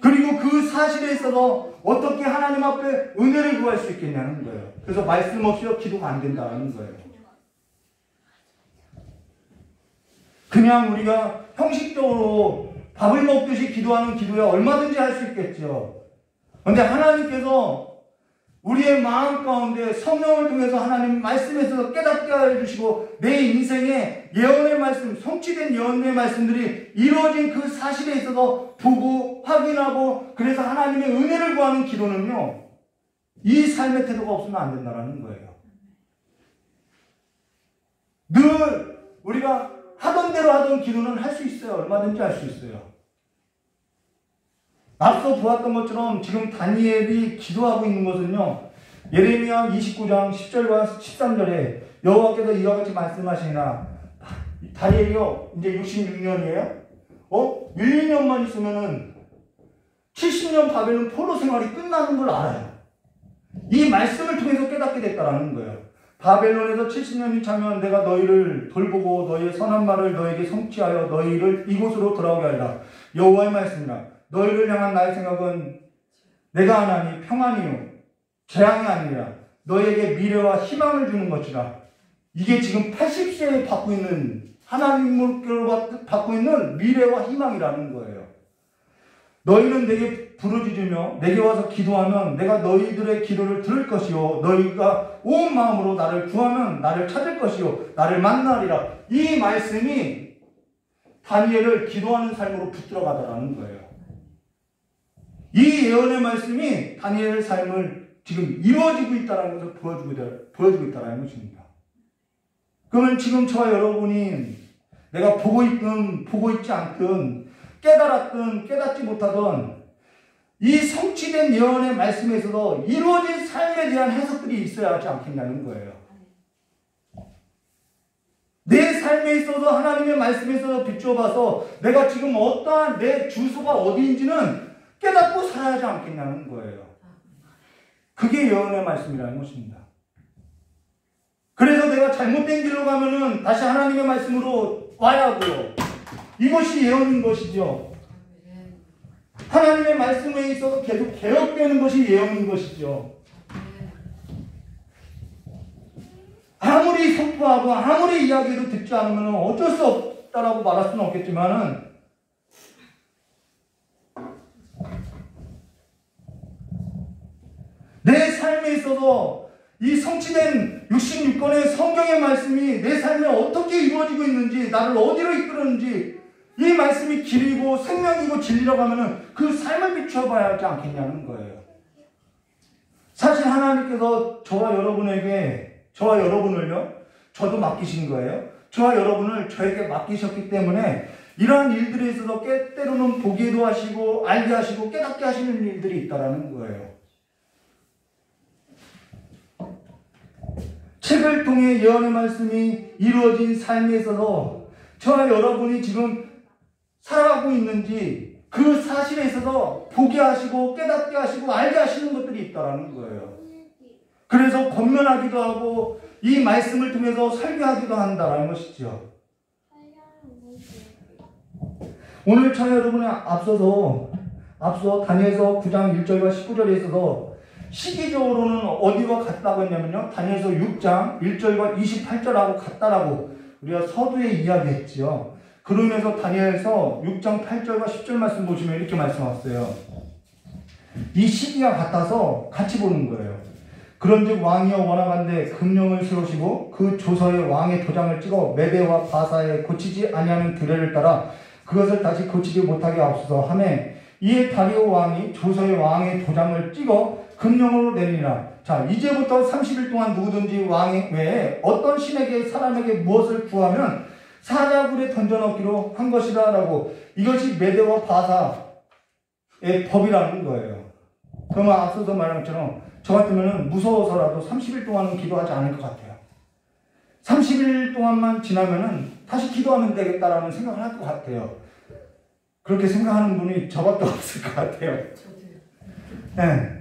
그리고 그 사실에 있어서 어떻게 하나님 앞에 은혜를 구할 수 있겠냐는 거예요. 그래서 말씀 없이 기도가 안 된다는 거예요. 그냥 우리가 형식적으로 밥을 먹듯이 기도하는 기도야 얼마든지 할 수 있겠죠. 그런데 하나님께서 우리의 마음 가운데 성령을 통해서 하나님 말씀에서 깨닫게 해주시고 내 인생에 예언의 말씀, 성취된 예언의 말씀들이 이루어진 그 사실에 있어서 보고 확인하고 그래서 하나님의 은혜를 구하는 기도는요. 이 삶의 태도가 없으면 안 된다는 거예요. 늘 우리가 하던 대로 하던 기도는 할 수 있어요. 얼마든지 할 수 있어요. 앞서 보았던 것처럼 지금 다니엘이 기도하고 있는 것은요. 예레미야 29장 10절과 13절에 여호와께서 이와 같이 말씀하시나 다니엘이요. 이제 66년이에요. 1, 2년만 있으면은 70년 바벨론 포로 생활이 끝나는 걸 알아요. 이 말씀을 통해서 깨닫게 됐다라는 거예요. 바벨론에서 70년이 차면 내가 너희를 돌보고 너희의 선한 말을 너에게 성취하여 너희를 이곳으로 돌아오게 하리라. 여호와의 말씀이라. 너희를 향한 나의 생각은 내가 하나니 평안이요 재앙이 아니라 너희에게 미래와 희망을 주는 것이라. 이게 지금 80세에 받고 있는 하나님으로 받고 있는 미래와 희망이라는 거예요. 너희는 내게 부르짖으며 내게 와서 기도하면 내가 너희들의 기도를 들을 것이요 너희가 온 마음으로 나를 구하면 나를 찾을 것이요 나를 만나리라. 이 말씀이 다니엘을 기도하는 삶으로 붙들어 가더라는 거예요. 이 예언의 말씀이 다니엘의 삶을 지금 이루어지고 있다는 것을 보여주고 있다는 것입니다. 그러면 지금 저와 여러분이 내가 보고 있든 보고 있지 않든 깨달았든 깨닫지 못하든 이 성취된 예언의 말씀에 있어서 이루어진 삶에 대한 해석들이 있어야 하지 않겠냐는 거예요. 내 삶에 있어서 하나님의 말씀에 있어서 비추어봐서 내가 지금 어떠한 내 주소가 어디인지는 깨닫고 살아야 하지 않겠냐는 거예요. 그게 예언의 말씀이라는 것입니다. 그래서 내가 잘못된 길로 가면은 다시 하나님의 말씀으로 와야 하고요. 이것이 예언인 것이죠. 하나님의 말씀에 있어서 계속 개혁되는 것이 예언인 것이죠. 아무리 선포하고 아무리 이야기도 듣지 않으면 어쩔 수 없다라고 말할 수는 없겠지만은 내 삶에 있어서 이 성취된 66권의 성경의 말씀이 내 삶에 어떻게 이루어지고 있는지 나를 어디로 이끌었는지 이 말씀이 길이고 생명이고 진리라고 하면은 그 삶을 비춰봐야 하지 않겠냐는 거예요. 사실 하나님께서 저와 여러분을요 저도 맡기신 거예요. 저와 여러분을 저에게 맡기셨기 때문에 이러한 일들에 있어서 때로는 보기도 하시고 알게 하시고 깨닫게 하시는 일들이 있다라는 거예요. 책을 통해 예언의 말씀이 이루어진 삶에 있어서 저와 여러분이 지금 살아가고 있는지 그 사실에 있어서 보게 하시고 깨닫게 하시고 알게 하시는 것들이 있다라는 거예요. 그래서 권면하기도 하고 이 말씀을 통해서 설교하기도 한다라는 것이죠. 오늘 저는 여러분이 앞서 다니엘서 9장 1절과 19절에 있어서 시기적으로는 어디와 같다고 했냐면요, 다니엘서 6장 1절과 28절하고 같다라고 우리가 서두에 이야기했지요. 그러면서 다니엘서 6장 8절과 10절 말씀 보시면 이렇게 말씀하셨어요. 이 시기가 같아서 같이 보는 거예요. 그런즉 왕이여 원하건대 금령을 세우시고 그 조서에 왕의 도장을 찍어 메대와 바사에 고치지 아니하는 규례를 따라 그것을 다시 고치지 못하게 하옵소서 하매 이에 다리오 왕이 조서에 왕의 도장을 찍어 금령으로 내리니라. 자, 이제부터 30일 동안 누구든지 왕 외에 어떤 신에게 사람에게 무엇을 구하면 사자굴에 던져넣기로 한 것이다 라고, 이것이 메대와 바사의 법이라는 거예요. 그러면 앞서서 말한 것처럼 저 같으면 무서워서라도 30일 동안은 기도하지 않을 것 같아요. 30일 동안만 지나면은 다시 기도하면 되겠다라는 생각을 할 것 같아요. 그렇게 생각하는 분이 저밖에 없을 것 같아요. 네.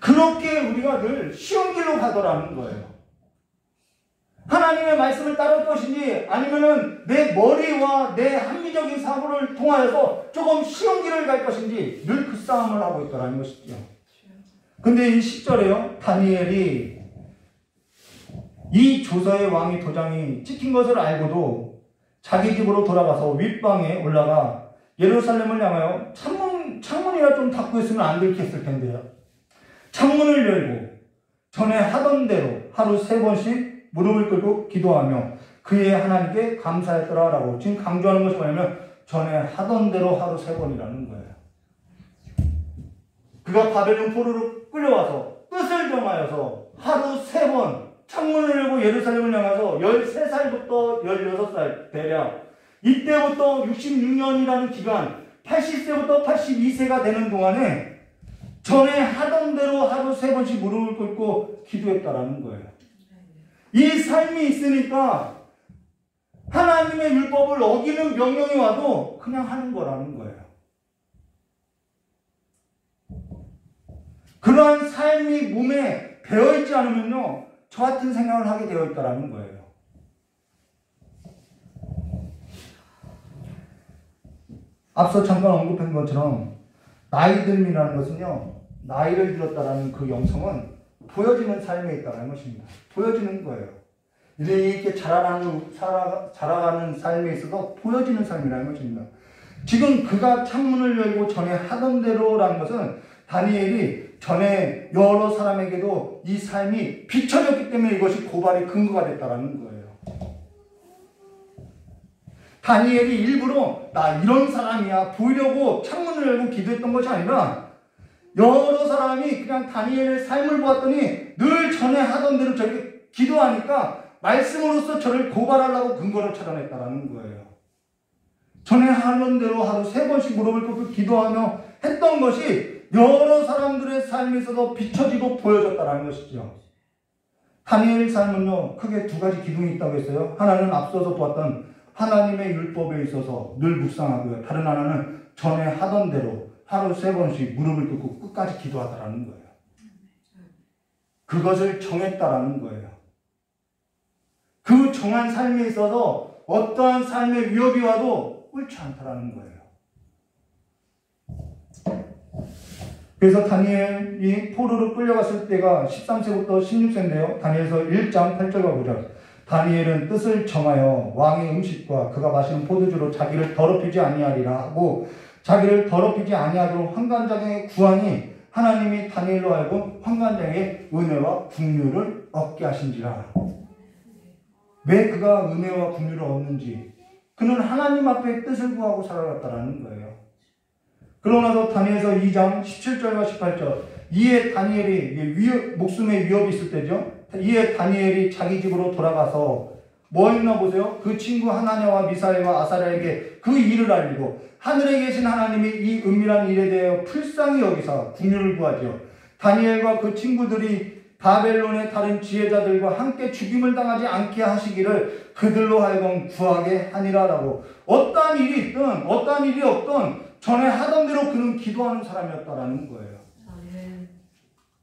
그렇게 우리가 늘 쉬운 길로 가더라는 거예요. 하나님의 말씀을 따를 것인지 아니면은 내 머리와 내 합리적인 사고를 통하여서 조금 쉬운 길을 갈 것인지 늘 그 싸움을 하고 있더라는 것이죠. 근데 이 10절에요, 다니엘이 이 조서의 왕의 도장이 찍힌 것을 알고도 자기 집으로 돌아가서 윗방에 올라가 예루살렘을 향하여 창문이라 좀 닫고 있으면 안 들켰을 텐데요. 창문을 열고 전에 하던 대로 하루 3번씩 무릎을 꿇고 기도하며 그의 하나님께 감사했더라라고 지금 강조하는 것이 뭐냐면 전에 하던 대로 하루 3번이라는 거예요. 그가 바벨론 포로로 끌려와서 뜻을 정하여서 하루 3번 창문을 열고 예루살렘을 향해서 13살부터 16살 대략 이때부터 66년이라는 기간 80세부터 82세가 되는 동안에 전에 하던 대로 하루 3번씩 무릎을 꿇고 기도했다라는 거예요. 이 삶이 있으니까 하나님의 율법을 어기는 명령이 와도 그냥 하는 거라는 거예요. 그러한 삶이 몸에 배어있지 않으면요, 저 같은 생각을 하게 되어 있다라는 거예요. 앞서 잠깐 언급한 것처럼 나이 듦이라는 것은요, 나이를 들었다라는 그 영성은 보여지는 삶에 있다는 것입니다. 보여지는 거예요. 이렇게 자라가는 삶에 있어서 보여지는 삶이라는 것입니다. 지금 그가 창문을 열고 전에 하던 대로라는 것은 다니엘이 전에 여러 사람에게도 이 삶이 비춰졌기 때문에 이것이 고발의 근거가 됐다는 거예요. 다니엘이 일부러 나 이런 사람이야 보이려고 창문을 열고 기도했던 것이 아니라 여러 사람이 그냥 다니엘의 삶을 보았더니 늘 전에 하던 대로 저렇게 기도하니까 말씀으로써 저를 고발하려고 근거를 찾아냈다는 거예요. 전에 하던 대로 하루 3번씩 무릎을 꿇고 기도하며 했던 것이 여러 사람들의 삶에 있어서 비춰지고 보여졌다는 것이죠. 다니엘 삶은요, 크게 2가지 기둥이 있다고 했어요. 하나는 앞서서 보았던 하나님의 율법에 있어서 늘 묵상하고요. 다른 하나는 전에 하던 대로 하루 3번씩 무릎을 꿇고 끝까지 기도하다라는 거예요. 그것을 정했다라는 거예요. 그 정한 삶에 있어서 어떠한 삶의 위협이 와도 옳지 않다라는 거예요. 그래서 다니엘이 포로로 끌려갔을 때가 13세부터 16세인데요. 다니엘서 1장 8절과 9절. 다니엘은 뜻을 정하여 왕의 음식과 그가 마시는 포도주로 자기를 더럽히지 아니하리라 하고 자기를 더럽히지 아니하도록 환관장에게 구하니 하나님이 다니엘로 하여금 환관장에게 은혜와 긍휼을 얻게 하신지라. 왜 그가 은혜와 긍휼을 얻는지, 그는 하나님 앞에 뜻을 구하고 살아갔다라는 거예요. 그러고 나서 다니엘서 2장 17절과 18절. 이에 다니엘이 목숨의 위협이 있을 때죠. 이에 다니엘이 자기 집으로 돌아가서 뭐 했나 보세요. 그 친구 하나냐와 미사엘과 아사랴에게 그 일을 알리고 하늘에 계신 하나님이 이 은밀한 일에 대하여 불쌍히 여기사 긍휼을 구하지요. 다니엘과 그 친구들이 바벨론의 다른 지혜자들과 함께 죽임을 당하지 않게 하시기를 그들로 하여금 구하게 하니라라고. 어떠한 일이 있든 어떠한 일이 없든 전에 하던 대로 그는 기도하는 사람이었다라는 거예요.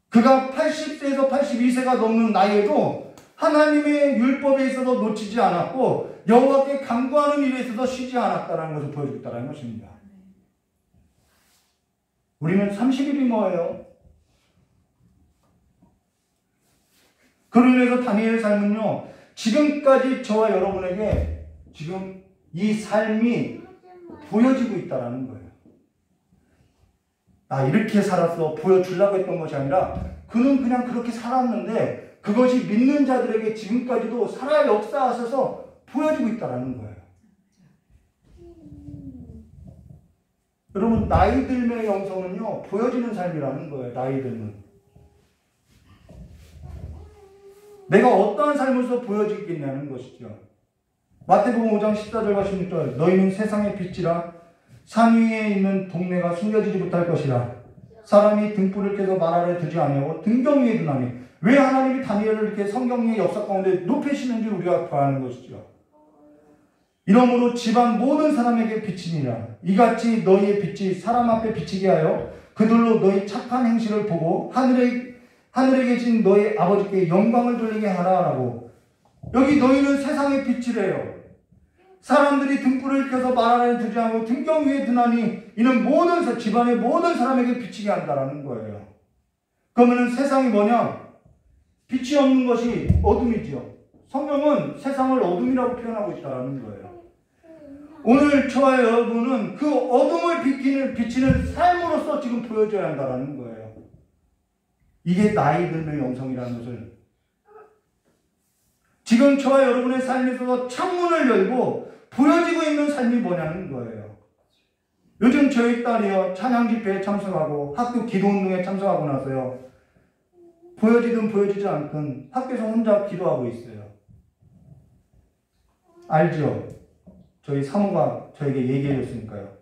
그가 80세에서 82세가 넘는 나이에도 하나님의 율법에 있어서 놓치지 않았고 여호와께 간구하는 일에 있어서 쉬지 않았다는 것을 보여주고 있다는 것입니다. 우리는 30일이 뭐예요? 그로 인해서 다니엘의 삶은요, 지금까지 저와 여러분에게 지금 이 삶이 보여지고 있다는 거예요. 나 이렇게 살았어 보여주려고 했던 것이 아니라 그는 그냥 그렇게 살았는데 그것이 믿는 자들에게 지금까지도 살아 역사하셔서 보여지고 있다는 거예요. 여러분, 나이 들면 영성은요 보여지는 삶이라는 거예요. 나이 들면 내가 어떠한 삶으로서 보여지겠냐는 것이죠. 마태복음 5장 14절과 16절 너희는 세상의 빛이라 산 위에 있는 동네가 숨겨지지 못할 것이라 사람이 등불을 켜서 말 아래 두지 아니하고 등경 위에 두나니 왜 하나님이 다니엘을 이렇게 성경의 역사 가운데 높이시는지 우리가 봐야 하는 것이죠. 이러므로 집안 모든 사람에게 비치니라. 이같이 너희의 빛이 사람 앞에 비치게 하여 그들로 너희 착한 행실을 보고 하늘에 계신 너희 아버지께 영광을 돌리게 하라라고. 여기 너희는 세상의 빛이래요. 사람들이 등불을 켜서 말 아래 두지 않고 등경 위에 두나니 이는 집안의 모든 사람에게 비치게 한다라는 거예요. 그러면 세상이 뭐냐? 빛이 없는 것이 어둠이지요. 성경은 세상을 어둠이라고 표현하고 있다는 거예요. 오늘 저와 여러분은 그 어둠을 비치는 삶으로서 지금 보여줘야 한다는 거예요. 이게 나이 들면 영성이라는 것을. 지금 저와 여러분의 삶에서 창문을 열고 보여지고 있는 삶이 뭐냐는 거예요. 요즘 저희 딸이요 찬양 집회에 참석하고 학교 기도운동에 참석하고 나서요 보여지든 보여지지 않든 학교에서 혼자 기도하고 있어요. 알죠? 저희 사모가 저에게 얘기해 줬으니까요.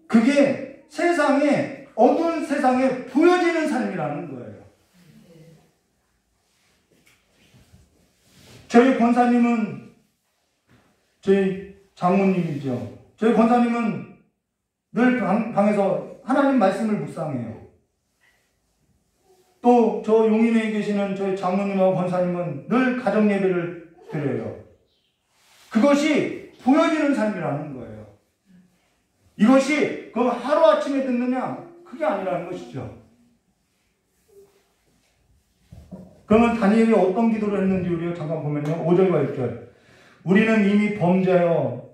그게 세상에 어두운 세상에 보여지는 삶이라는 거예요. 저희 권사님은 저희 장모님이죠. 저희 권사님은 늘 방에서 하나님 말씀을 묵상해요. 또 저 용인에 계시는 저희 장모님하고 권사님은 늘 가정 예배를 드려요. 그것이 보여지는 삶이라는 거예요. 이것이 그럼 하루아침에 듣느냐? 그게 아니라는 것이죠. 그러면 다니엘이 어떤 기도를 했는지 우리가 잠깐 보면요. 5절과 6절. 우리는 이미 범죄하여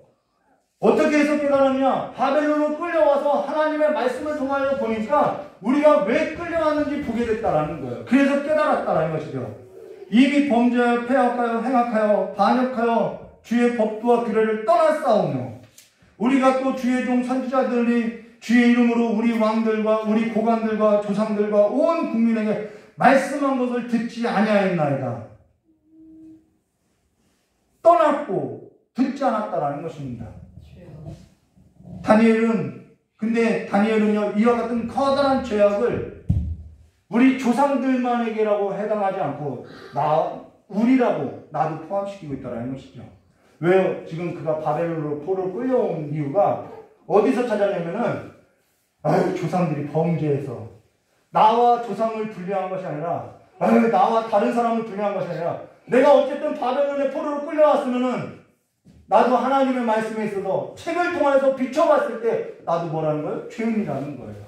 어떻게 해서 깨달았냐? 바벨론으로 끌려와서 하나님의 말씀을 통하여 보니까 우리가 왜 끌려왔는지 보게 됐다라는 거예요. 그래서 깨달았다라는 것이죠. 이미 범죄하여 패역하여 행악하여 반역하여 주의 법도와 규례를 떠났사오며 우리가 또 주의 종 선지자들이 주의 이름으로 우리 왕들과 우리 고관들과 조상들과 온 국민에게 말씀한 것을 듣지 아니하였나이다. 떠났고 듣지 않았다라는 것입니다. 다니엘은요 이와 같은 커다란 죄악을 우리 조상들만에게라고 해당하지 않고 우리라고 나도 포함시키고 있다는 것이죠. 왜요? 지금 그가 바벨론으로 포로로 끌려온 이유가 어디서 찾아내면은 조상들이 범죄해서 나와 조상을 분리한 것이 아니라 나와 다른 사람을 분리한 것이 아니라 내가 어쨌든 바벨론의 포로로 끌려왔으면은 나도 하나님의 말씀에 있어서 책을 통해서 비춰봤을 때 나도 뭐라는 거예요? 죄인이라는 거예요.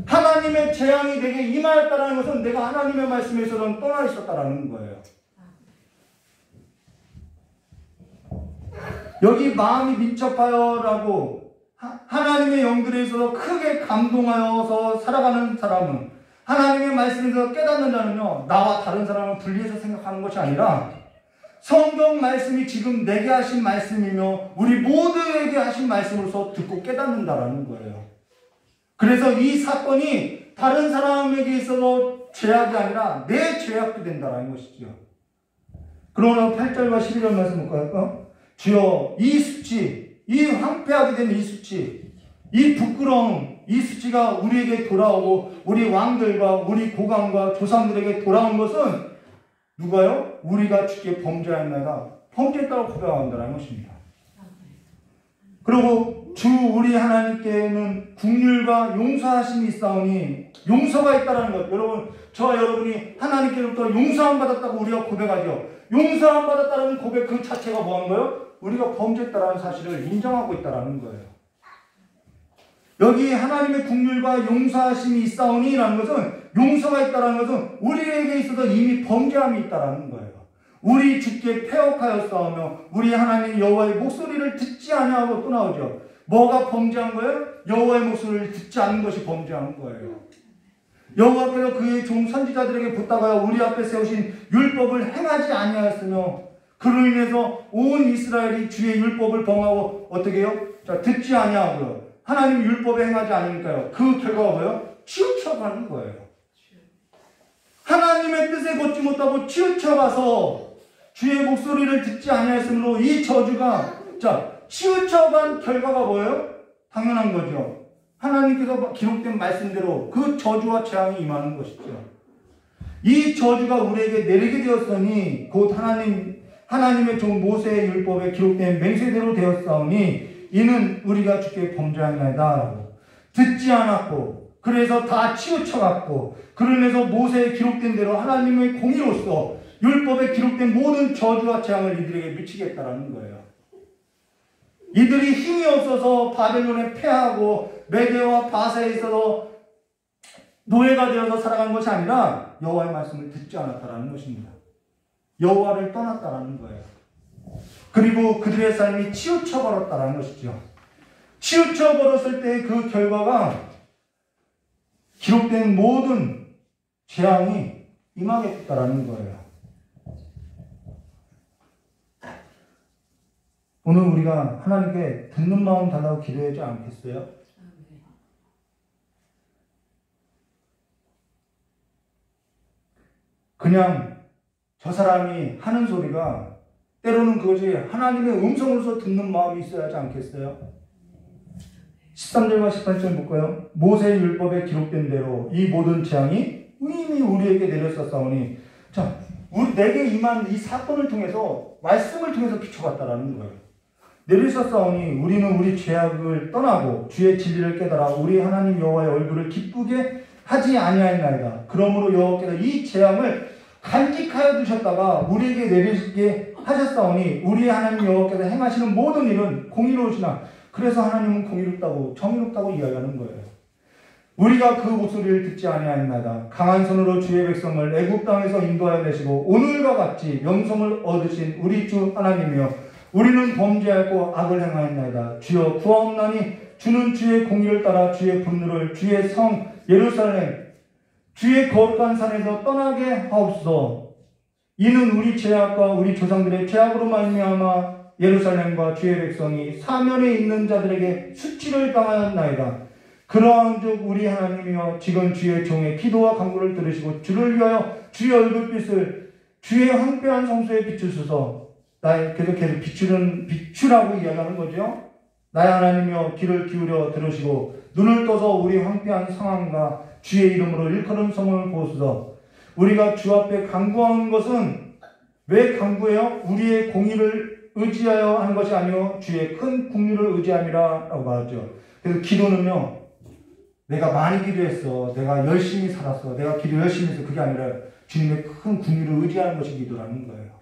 하나님의 재앙이 내게 임하였다는 것은 내가 하나님의 말씀에 있어서는 떠나 있었다는 거예요. 여기 마음이 민첩하여라고 하나님의 영들에 있어서 크게 감동하여서 살아가는 사람은 하나님의 말씀에서 깨닫는 자는요 나와 다른 사람을 분리해서 생각하는 것이 아니라 성경 말씀이 지금 내게 하신 말씀이며 우리 모두에게 하신 말씀으로서 듣고 깨닫는다라는 거예요. 그래서 이 사건이 다른 사람에게 있어서 죄악이 아니라 내 죄악도 된다라는 것이죠. 그러나 8절과 11절 말씀 볼까요? 주여 이 수치, 이 황폐하게 된 이 수치, 이 부끄러움, 이 수치가 우리에게 돌아오고 우리 왕들과 우리 고관과 조상들에게 돌아온 것은 누가요? 우리가 주께 범죄하였나이다. 범죄했다고 고백한다는 것입니다. 그리고 주 우리 하나님께는 긍휼과 용서하심이 있사오니 용서가 있다는 것. 여러분, 저와 여러분이 하나님께로부터 용서함 받았다고 우리가 고백하죠. 용서함 받았다는 고백 그 자체가 뭐하는 거예요? 우리가 범죄했다는 사실을 인정하고 있다는 거예요. 여기 하나님의 긍휼과 용서하심이 있사오니라는 것은, 용서가 있다는 것은 우리에게 있어서 이미 범죄함이 있다는 거예요. 우리 주께 패역하였사오며 우리 하나님 여호와의 목소리를 듣지 아니하고 또 나오죠. 뭐가 범죄한 거예요? 여호와의 목소리를 듣지 않는 것이 범죄한 거예요. 여호와께서 그의 종 선지자들에게 붙다가 우리 앞에 세우신 율법을 행하지 아니하였으며 그로 인해서 온 이스라엘이 주의 율법을 범하고 어떻게 해요? 자, 듣지 아니하고요. 하나님 율법에 행하지 않으니까요. 그 결과가 뭐예요? 치우쳐가는 거예요. 하나님의 뜻에 걷지 못하고 치우쳐가서 주의 목소리를 듣지 아니하였으므로 이 저주가, 자, 치우쳐간 결과가 뭐예요? 당연한 거죠. 하나님께서 기록된 말씀대로 그 저주와 재앙이 임하는 것이죠. 이 저주가 우리에게 내리게 되었으니 곧 하나님의 종 모세의 율법에 기록된 맹세대로 되었사오니 이는 우리가 주께 범죄하나이다 라고. 듣지 않았고 그래서 다 치우쳐갔고 그로 인해서 모세에 기록된 대로 하나님의 공의로서 율법에 기록된 모든 저주와 재앙을 이들에게 미치겠다라는 거예요. 이들이 힘이 없어서 바벨론에 패하고 메대와 바사에 있어서 노예가 되어서 살아간 것이 아니라 여호와의 말씀을 듣지 않았다라는 것입니다. 여호와를 떠났다라는 거예요. 그리고 그들의 삶이 치우쳐버렸다라는 것이죠. 치우쳐버렸을 때 그 결과가 기록된 모든 재앙이 임하겠다라는 거예요. 오늘 우리가 하나님께 듣는 마음 달라고 기도하지 않겠어요? 그냥 저 사람이 하는 소리가 때로는 그것이 하나님의 음성으로서 듣는 마음이 있어야 하지 않겠어요? 13절과 18절 볼까요? 모세의 율법에 기록된 대로 이 모든 재앙이 이미 우리에게 내렸었사오니, 자, 내게 임한 이 사건을 통해서 말씀을 통해서 비춰봤다라는 거예요. 내리셨사오니 우리는 우리 죄악을 떠나고 주의 진리를 깨달아 우리 하나님 여호와의 얼굴을 기쁘게 하지 아니하였나이다. 그러므로 여호와께서 이 재앙을 간직하여 두셨다가 우리에게 내리게 하셨사오니 우리 하나님 여호와께서 행하시는 모든 일은 공의로우시나, 그래서 하나님은 공의롭다고 정의롭다고 이야기하는 거예요. 우리가 그 목소리를 듣지 아니하였나이다. 강한 손으로 주의 백성을 애굽 땅에서 인도하여 내시고 오늘과 같이 명성을 얻으신 우리 주 하나님이여, 우리는 범죄하고 악을 행하였나이다. 주여 구하옵나니 주는 주의 공의를 따라 주의 분노를 주의 성 예루살렘 주의 거룩한 산에서 떠나게 하옵소서. 이는 우리 죄악과 우리 조상들의 죄악으로 말미암아 예루살렘과 주의 백성이 사면에 있는 자들에게 수치를 당하였나이다. 그러한즉 우리 하나님이여 지금 주의 종의 기도와 간구를 들으시고 주를 위하여 주의 얼굴빛을 주의 황폐한 성소에 비추소서. 계속 비추라고 이야기하는 거죠. 나의 하나님이여 귀를 기울여 들으시고 눈을 떠서 우리 황폐한 상황과 주의 이름으로 일컬은 성을 보소서. 우리가 주 앞에 간구하는 것은 왜 간구해요? 우리의 공의를 의지하여 하는 것이 아니요 주의 큰 긍휼을 의지함이라 라고 말하죠. 그래서 기도는요, 내가 많이 기도했어, 내가 열심히 살았어, 내가 기도 열심히 했어, 그게 아니라 주님의 큰 긍휼을 의지하는 것이 기도라는 거예요.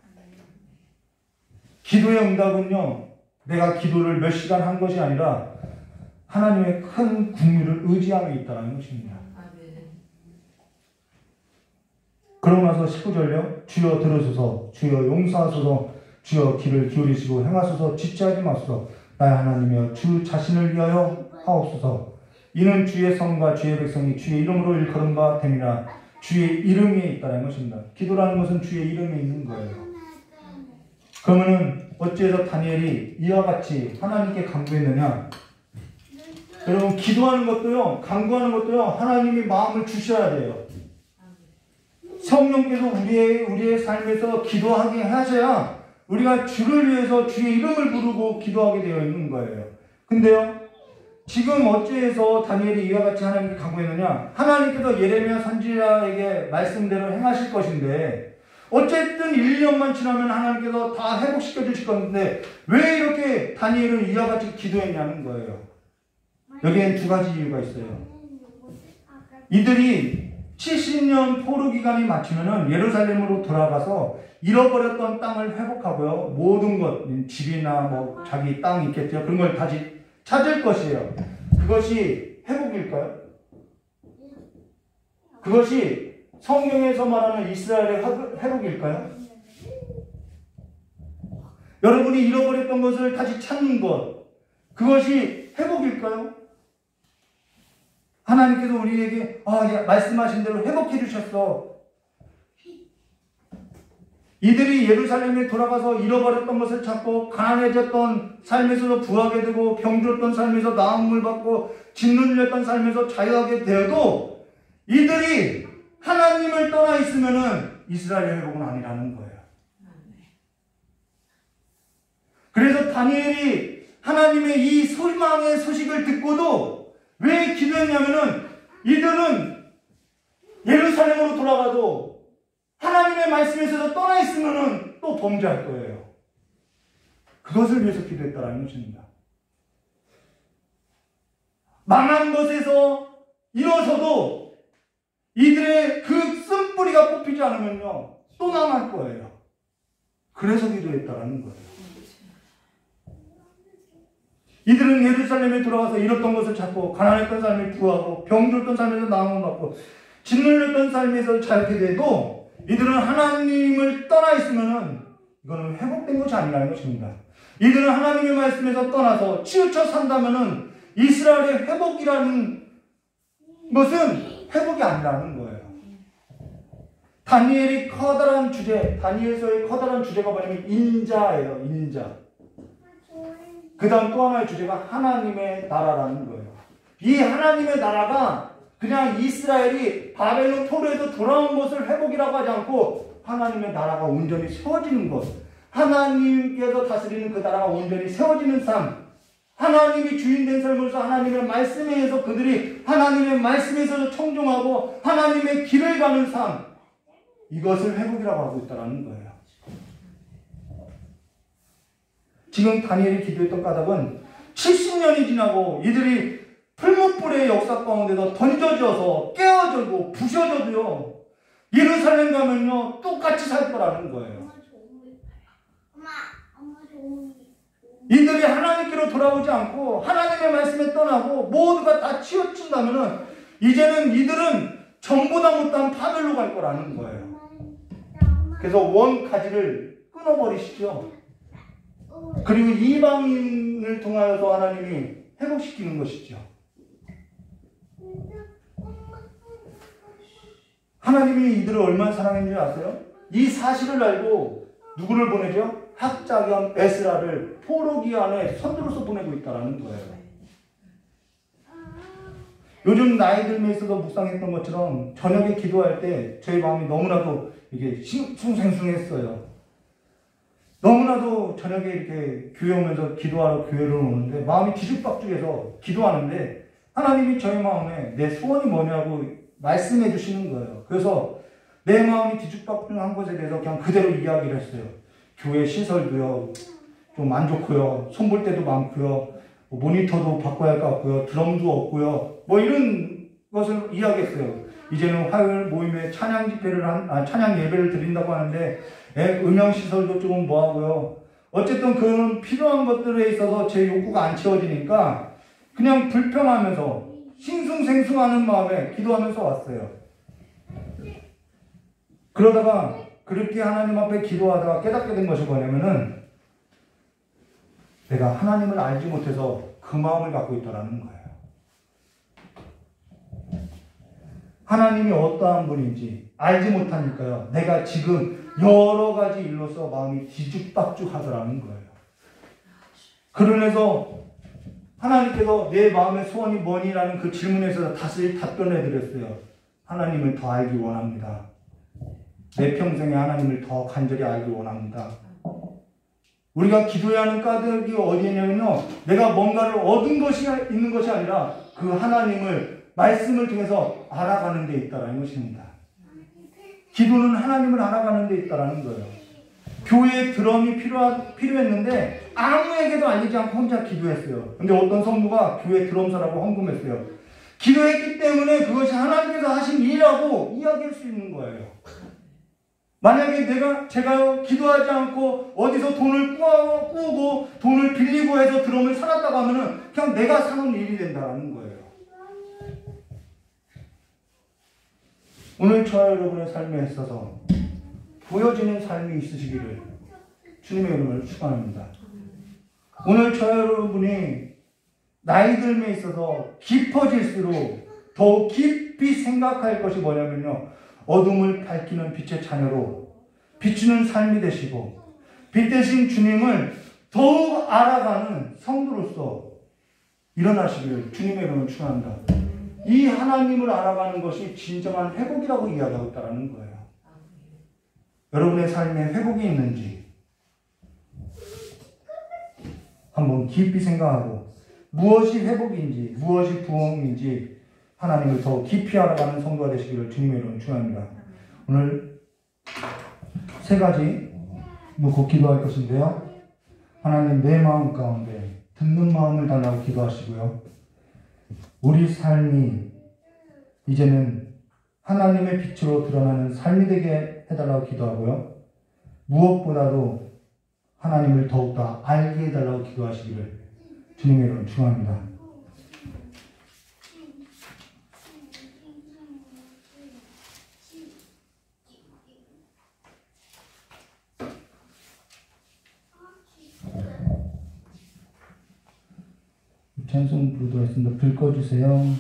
기도의 응답은요, 내가 기도를 몇 시간 한 것이 아니라 하나님의 큰 긍휼을 의지함에 있다는 것입니다. 그러고 나서 19절요. 주여 들으소서, 주여 용서하소서, 주여 귀를 기울이시고 행하소서, 지체하지 마소서. 나의 하나님이여 주 자신을 위하여 하옵소서. 이는 주의 성과 주의 백성이 주의 이름으로 일컬은 바 됨이라. 주의 이름에 있다는 것입니다. 기도라는 것은 주의 이름에 있는 거예요. 그러면은 어찌해서 다니엘이 이와 같이 하나님께 간구했느냐? 여러분, 기도하는 것도요, 간구하는 것도요, 하나님이 마음을 주셔야 돼요. 성령께서 우리의 삶에서 기도하게 하셔야 우리가 주를 위해서 주의 이름을 부르고 기도하게 되어 있는 거예요. 근데요, 지금 어찌해서 다니엘이 이와 같이 하나님께 간구했느냐? 하나님께서 예레미야 선지자에게 말씀대로 행하실 것인데 어쨌든 1년만 지나면 하나님께서 다 회복시켜 주실 건데 왜 이렇게 다니엘은 이와 같이 기도했냐는 거예요. 여기엔 두 가지 이유가 있어요. 이들이 70년 포로 기간이 마치면은 예루살렘으로 돌아가서 잃어버렸던 땅을 회복하고요. 모든 것, 집이나 뭐 자기 땅이 있겠죠. 그런 걸 다시 찾을 것이에요. 그것이 회복일까요? 그것이 성경에서 말하는 이스라엘의 회복일까요? 여러분이 잃어버렸던 것을 다시 찾는 것, 그것이 회복일까요? 하나님께서 우리에게 말씀하신 대로 회복해 주셨어. 이들이 예루살렘에 돌아가서 잃어버렸던 것을 찾고 가난해졌던 삶에서도 부하게 되고 병들었던 삶에서 나음을 받고 짓눌렸던 삶에서 자유하게 되어도 이들이 하나님을 떠나 있으면은 이스라엘의 회복은 아니라는 거예요. 그래서 다니엘이 하나님의 이 소망의 소식을 듣고도 왜 기도했냐면은 이들은 예루살렘으로 돌아가도 하나님의 말씀에서 떠나 있으면은 또 범죄할 거예요. 그것을 위해서 기도했다라는 것입니다. 망한 것에서 일어서도 이들의 그 쓴뿌리가 뽑히지 않으면요 또 망할 거예요. 그래서 기도했다라는 거예요. 이들은 예루살렘에 돌아가서 잃었던 것을 찾고 가난했던 삶을 구하고 병들었던 삶에서 나음을 받고 짓눌렸던 삶에서 자유케 돼도 이들은 하나님을 떠나 있으면은 이거는 회복된 것이 아니라는 것입니다. 이들은 하나님의 말씀에서 떠나서 치우쳐 산다면은 이스라엘의 회복이라는 것은 회복이 아니라는 거예요. 다니엘서의 커다란 주제가 뭐냐면 인자예요. 인자. 그 다음 또 하나의 주제가 하나님의 나라라는 거예요. 이 하나님의 나라가 그냥 이스라엘이 바벨론 포로에서 돌아온 것을 회복이라고 하지 않고 하나님의 나라가 온전히 세워지는 것, 하나님께서 다스리는 그 나라가 온전히 세워지는 삶, 하나님이 주인된 삶으로서 하나님의 말씀에 의해서 그들이 하나님의 말씀에서 청종하고 하나님의 길을 가는 삶, 이것을 회복이라고 하고 있다는 거예요. 지금 다니엘이 기도했던 까닭은 70년이 지나고 이들이 풀무불의 역사 가운데서 던져져서 깨어져고 부셔져도요 예루살렘 가면요 똑같이 살 거라는 거예요. 이들이 하나님께로 돌아오지 않고 하나님의 말씀에 떠나고 모두가 다 치우친다면은 이제는 이들은 전보다 못한 파멸로 갈 거라는 거예요. 그래서 원 가지를 끊어버리시죠. 그리고 이방인을 통하여서 하나님이 회복시키는 것이죠. 하나님이 이들을 얼마나 사랑했는지 아세요? 이 사실을 알고 누구를 보내죠? 학자겸 에스라를 포로기 안에 선두로서 보내고 있다는 거예요. 요즘 나이 들면 있어서 묵상했던 것처럼 저녁에 기도할 때 저희 마음이 너무나도 이게 싱숭생숭했어요. 너무나도 저녁에 이렇게 교회 오면서 기도하러 교회를 오는데 마음이 뒤죽박죽해서 기도하는데 하나님이 저희 마음에 내 소원이 뭐냐고 말씀해 주시는 거예요. 그래서 내 마음이 뒤죽박죽한 것에 대해서 그냥 그대로 이야기를 했어요. 교회 시설도요 좀 안 좋고요, 손볼 때도 많고요, 모니터도 바꿔야 할 것 같고요, 드럼도 없고요, 뭐 이런 것을 이야기했어요. 이제는 화요일 모임에 찬양 예배를 드린다고 하는데 음향 시설도 조금 뭐하고요. 어쨌든 그런 필요한 것들에 있어서 제 욕구가 안 채워지니까 그냥 불평하면서 싱숭생숭하는 마음에 기도하면서 왔어요. 그러다가 그렇게 하나님 앞에 기도하다가 깨닫게 된 것이 뭐냐면은 내가 하나님을 알지 못해서 그 마음을 갖고 있다는 거예요. 하나님이 어떠한 분인지 알지 못하니까요. 내가 지금 여러 가지 일로서 마음이 뒤죽박죽하더라는 거예요. 그러면서 하나님께서 내 마음의 소원이 뭐니라는 그 질문에서 다시 답변해 드렸어요. 하나님을 더 알기 원합니다. 내 평생에 하나님을 더 간절히 알기 원합니다. 우리가 기도해야 하는 까닭이 어디냐면요, 내가 뭔가를 얻은 것이 있는 것이 아니라 그 하나님을 말씀을 통해서 알아가는 데 있다라는 것입니다. 기도는 하나님을 알아가는 데 있다라는 거예요. 교회에 드럼이 필요했는데 아무에게도 알리지 않고 혼자 기도했어요. 근데 어떤 성도가 교회 드럼사라고 헌금했어요. 기도했기 때문에 그것이 하나님께서 하신 일이라고 이야기할 수 있는 거예요. 만약에 제가 기도하지 않고 어디서 돈을 꾸고 돈을 빌리고 해서 드럼을 사놨다고 하면은 그냥 내가 사놓은 일이 된다는 거예요. 오늘 저와 여러분의 삶에 있어서 보여지는 삶이 있으시기를 주님의 이름으로 축원합니다. 오늘 저와 여러분이 나이 들음에 있어서 깊어질수록 더욱 깊이 생각할 것이 뭐냐면요, 어둠을 밝히는 빛의 자녀로 비추는 삶이 되시고 빛 대신 주님을 더욱 알아가는 성도로서 일어나시기를 주님의 이름으로 축원합니다. 이 하나님을 알아가는 것이 진정한 회복이라고 이야기하고 있다는 거예요. 여러분의 삶에 회복이 있는지 한번 깊이 생각하고 무엇이 회복인지 무엇이 부흥인지 하나님을 더 깊이 알아가는 성도가 되시기를 주님의 이름으로 축원합니다. 오늘 세 가지 놓고 기도할 것인데요. 하나님, 내 마음 가운데 듣는 마음을 달라고 기도하시고요. 우리 삶이 이제는 하나님의 빛으로 드러나는 삶이 되게 해달라고 기도하고요. 무엇보다도 하나님을 더욱더 알게 해달라고 기도하시기를 주님의 이름으로 축원합니다. 찬송 부르도록 하겠습니다. 불 꺼주세요.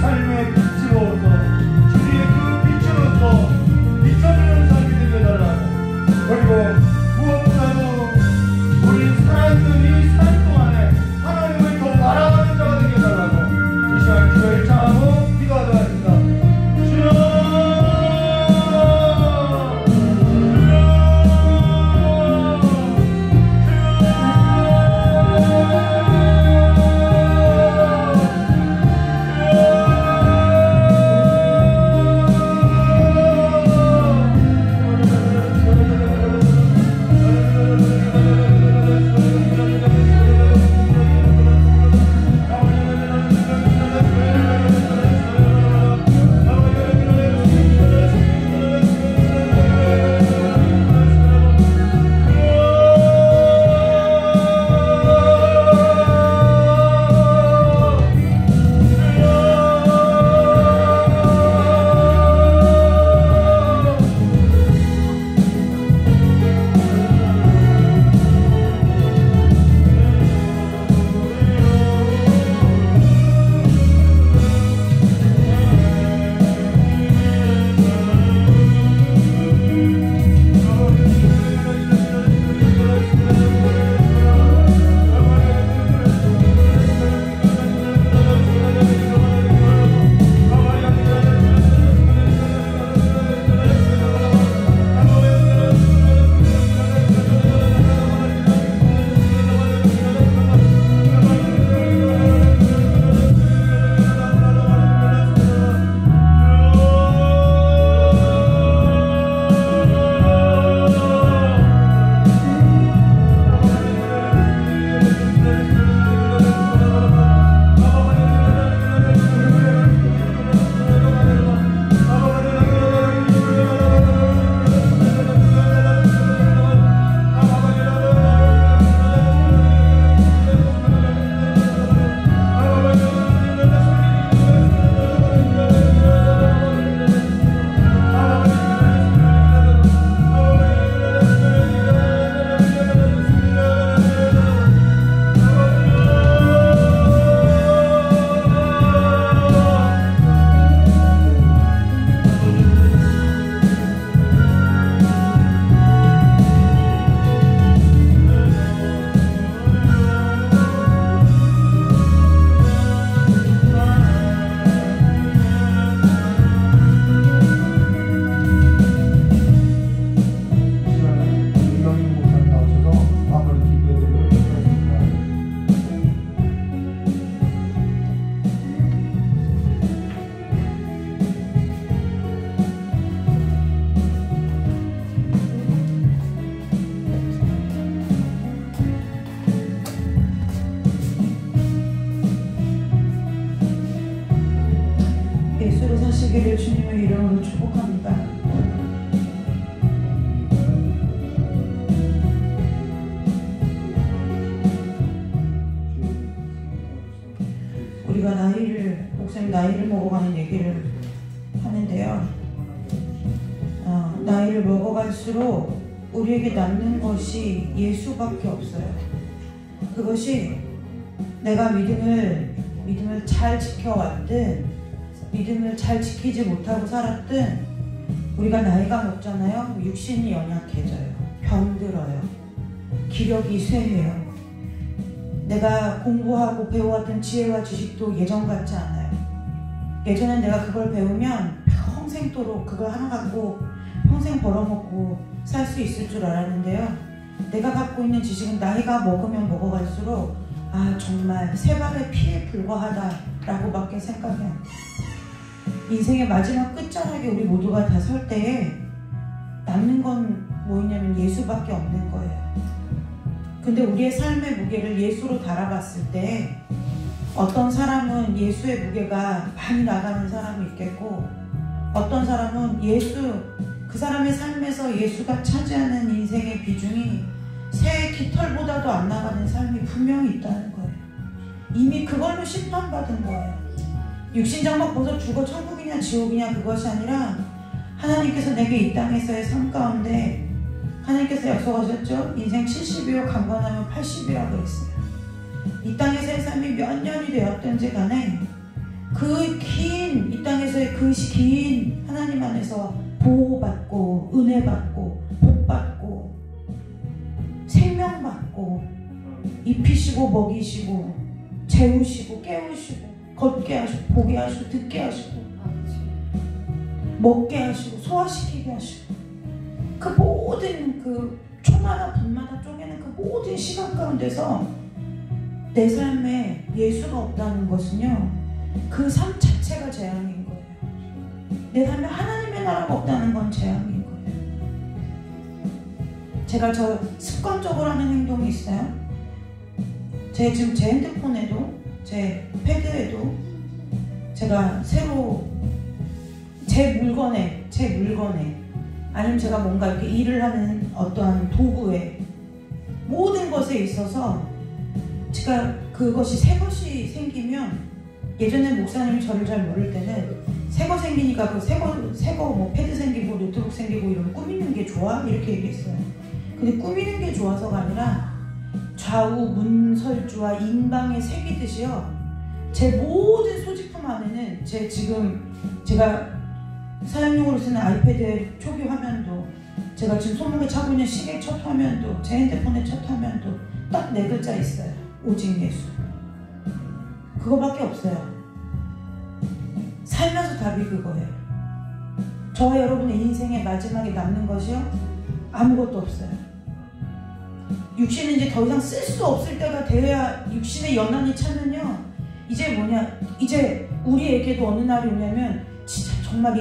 삶의 빛으로서 주님의 그 빛으로서 비춰주는 삶이 되게 해달라고. 그리고 무엇보다도 우리 살아있는 이 삶 동안에 하나님을 더 바라보는 자가 되게 해달라고 이 시간 주여 일창하고 기도하도록 하겠습니다. 사시기를 주님의 이름으로 축복합니다. 우리가 목사님 나이를 먹어가는 얘기를 하는데요. 나이를 먹어갈수록 우리에게 남는 것이 예수밖에 없어요. 그것이 내가 믿음을 잘 지켜왔든 믿음을 잘 지키지 못하고 살았든 우리가 나이가 먹잖아요. 육신이 연약해져요. 병들어요. 기력이 쇠해요. 내가 공부하고 배워왔던 지혜와 지식도 예전 같지 않아요. 예전엔 내가 그걸 배우면 평생도록 그걸 하나 갖고 평생 벌어먹고 살 수 있을 줄 알았는데요. 내가 갖고 있는 지식은 나이가 먹으면 먹어갈수록 정말 세 발의 피에 불과하다라고 밖에 생각이 안 돼요. 인생의 마지막 끝자락에 우리 모두가 다 설 때에 남는 건 뭐였냐면 예수밖에 없는 거예요. 근데 우리의 삶의 무게를 예수로 달아봤을 때 어떤 사람은 예수의 무게가 많이 나가는 사람이 있겠고 어떤 사람은 그 사람의 삶에서 예수가 차지하는 인생의 비중이 새 깃털보다도 안 나가는 삶이 분명히 있다는 거예요. 이미 그걸로 심판받은 거예요. 육신장막 벗어 죽어 천국이냐 지옥이냐 그것이 아니라 하나님께서 내게 이 땅에서의 삶 가운데 하나님께서 약속하셨죠? 인생 70이요 강건하면 80이라고 그랬어요. 이 땅에서의 삶이 몇 년이 되었든지 간에 그 긴 안에서의 그 긴 하나님 안에서 보호받고 은혜받고 복받고 생명받고 입히시고 먹이시고 재우시고 깨우시고 걷게 하시고 보게 하시고 듣게 하시고 먹게 하시고 소화시키게 하시고 그 모든 그 초마다 분마다 쪼개는 그 모든 시간 가운데서 내 삶에 예수가 없다는 것은요, 그 삶 자체가 재앙인 거예요. 내 삶에 하나님의 나라가 없다는 건 재앙인 거예요. 제가 저 습관적으로 하는 행동이 있어요. 제 지금 제 핸드폰에도 제 패드에도 제가 새로 제 물건에 아니면 제가 뭔가 이렇게 일을 하는 어떠한 도구에 모든 것에 있어서 제가 그것이 새 것이 생기면, 예전에 목사님이 저를 잘 모를 때는 새 거 생기니까 그 새 거 뭐 패드 생기고 노트북 생기고 이러면 꾸미는 게 좋아? 이렇게 얘기했어요. 근데 꾸미는 게 좋아서가 아니라 좌우 문설주와 인방에 새기듯이요, 제 모든 소지품 안에는 제가 사용용으로 쓰는 아이패드의 초기 화면도, 제가 지금 손목에 차고 있는 시계 첫 화면도, 제 핸드폰의 첫 화면도 딱 4글자 있어요. 오직 예수. 그거밖에 없어요. 살면서 답이 그거예요. 저와 여러분의 인생의 마지막에 남는 것이요, 아무것도 없어요. 육신은 이제 더 이상 쓸 수 없을 때가 되어야, 육신의 연한이 차면요, 이제 우리에게도 어느 날이 오냐면 진짜 정말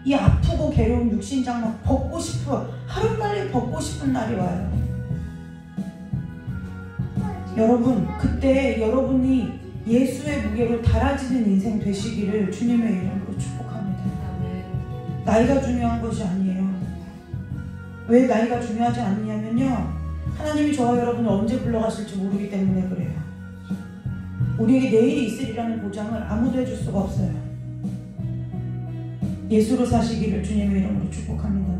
이 아프고 괴로운 육신 장막 벗고 싶어, 하루빨리 벗고 싶은 날이 와요. 여러분, 그때 여러분이 예수의 무게로 달아지는 인생 되시기를 주님의 이름으로 축복합니다. 나이가 중요한 것이 아니에요. 왜 나이가 중요하지 않느냐면요, 하나님이 저와 여러분을 언제 불러가실지 모르기 때문에 그래요. 우리에게 내일이 있으리라는 보장을 아무도 해줄 수가 없어요. 예수로 사시기를 주님의 이름으로 축복합니다.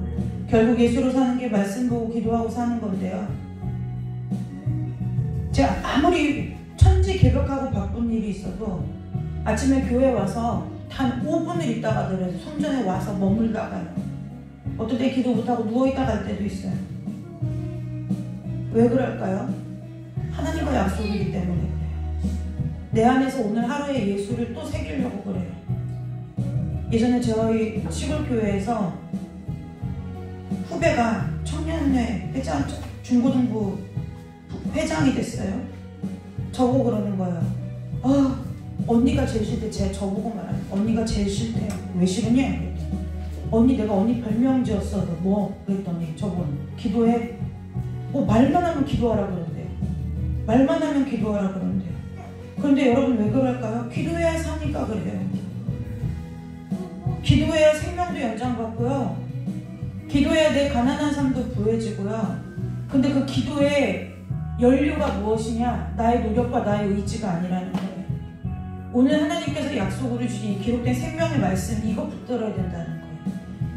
결국 예수로 사는 게 말씀 보고 기도하고 사는 건데요, 제가 아무리 천지개벽하고 바쁜 일이 있어도 아침에 교회 와서 단 5분을 있다가 하더라도 성전에 와서 머물다가요, 어떨 때 기도 못하고 누워있다 갈 때도 있어요. 왜 그럴까요? 하나님과 약속이기 때문에 그래요. 내 안에서 오늘 하루에 예수를 또 새기려고 그래요. 예전에 저희 시골교회에서 후배가 청년회 회장, 중고등부 회장이 됐어요. 저보고 그러는 거예요. 언니가 제일 싫대. 저보고 말하는, 언니가 제일 싫대요. 왜 싫으냐? 언니, 내가 언니 별명 지었어. 뭐? 그랬더니 저보고 기도해. 말만 하면 기도하라 그런대요. 말만 하면 기도하라 그런대요. 그런데 여러분, 왜 그럴까요? 기도해야 사니까 그래요. 기도해야 생명도 연장받고요, 기도해야 내 가난한 삶도 부해지고요. 근데 그 기도의 연료가 무엇이냐? 나의 노력과 나의 의지가 아니라는 거예요. 오늘 하나님께서 약속으로 주신 기록된 생명의 말씀, 이거 붙들어야 된다는 거예요.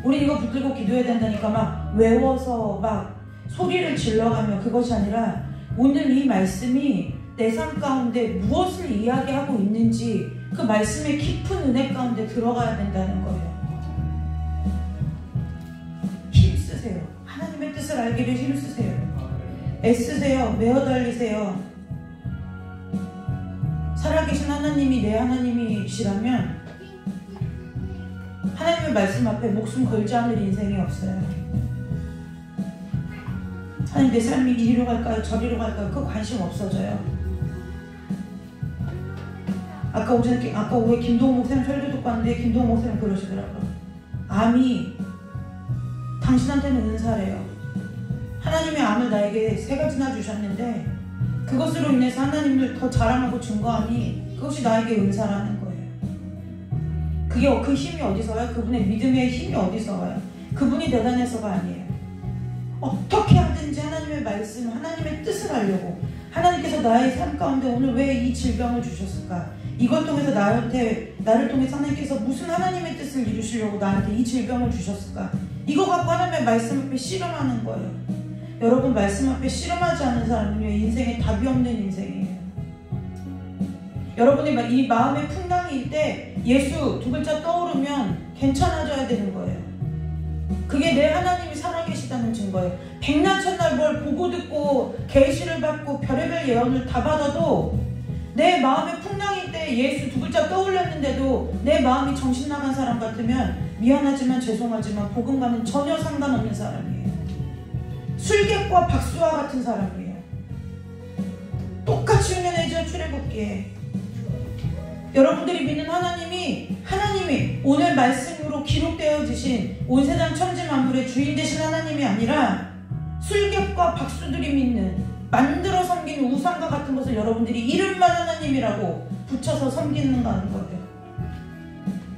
우린 이거 붙들고 기도해야 된다니까 막 외워서 막 소리를 질러가며, 그것이 아니라 오늘 이 말씀이 내 삶 가운데 무엇을 이야기하고 있는지 그 말씀의 깊은 은혜 가운데 들어가야 된다는 거예요. 힘쓰세요. 하나님의 뜻을 알기를 힘쓰세요. 애쓰세요. 매어 달리세요. 살아계신 하나님이 내 하나님이시라면 하나님의 말씀 앞에 목숨 걸지 않을 인생이 없어요. 하나님, 내 삶이 이리로 갈까요? 저리로 갈까요? 그거 관심 없어져요. 아까 오후에 김동호 목사님 설교 듣고 왔는데 김동호 목사님 그러시더라고요. 암이 당신한테는 은사래요. 하나님의 암을 나에게 3가지나 주셨는데 그것으로 인해서 하나님을 더 자랑하고 증거하니 그것이 나에게 은사라는 거예요. 그 힘이 어디서 와요? 그분의 믿음의 힘이 어디서 와요? 그분이 대단해서가 아니에요. 어떻게 하든지 하나님의 말씀, 하나님의 뜻을 하려고, 하나님께서 나의 삶 가운데 오늘 왜 이 질병을 주셨을까? 이걸 통해서 나를 통해서 하나님께서 무슨 하나님의 뜻을 이루시려고 나한테 이 질병을 주셨을까? 이거 갖고 하나님의 말씀 앞에 씨름하는 거예요. 여러분, 말씀 앞에 씨름하지 않는 사람은요, 인생에 답이 없는 인생이에요. 여러분이 이 마음의 풍랑이 풍랑일 때 예수 두 글자 떠오르면 괜찮아져야 되는 거예요. 그게 내 하나님이 살아계시다는 증거예요. 백날 천날 뭘 보고 듣고 계시를 받고 별의별 예언을 다 받아도 내 마음에 풍랑일 때 예수 두 글자 떠올렸는데도 내 마음이 정신 나간 사람 같으면 미안하지만 죄송하지만 복음과는 전혀 상관없는 사람이에요. 술객과 박수와 같은 사람이에요. 똑같이 흉내내죠. 출애굽기에 여러분들이 믿는 하나님이 오늘 말씀으로 기록되어지신 온 세상 천지 만물의 주인 되신 하나님이 아니라 술객과 박수들이 믿는 만들어 섬기는 우상과 같은 것을 여러분들이 이름만 하나님이라고 붙여서 섬기는가는 거예요.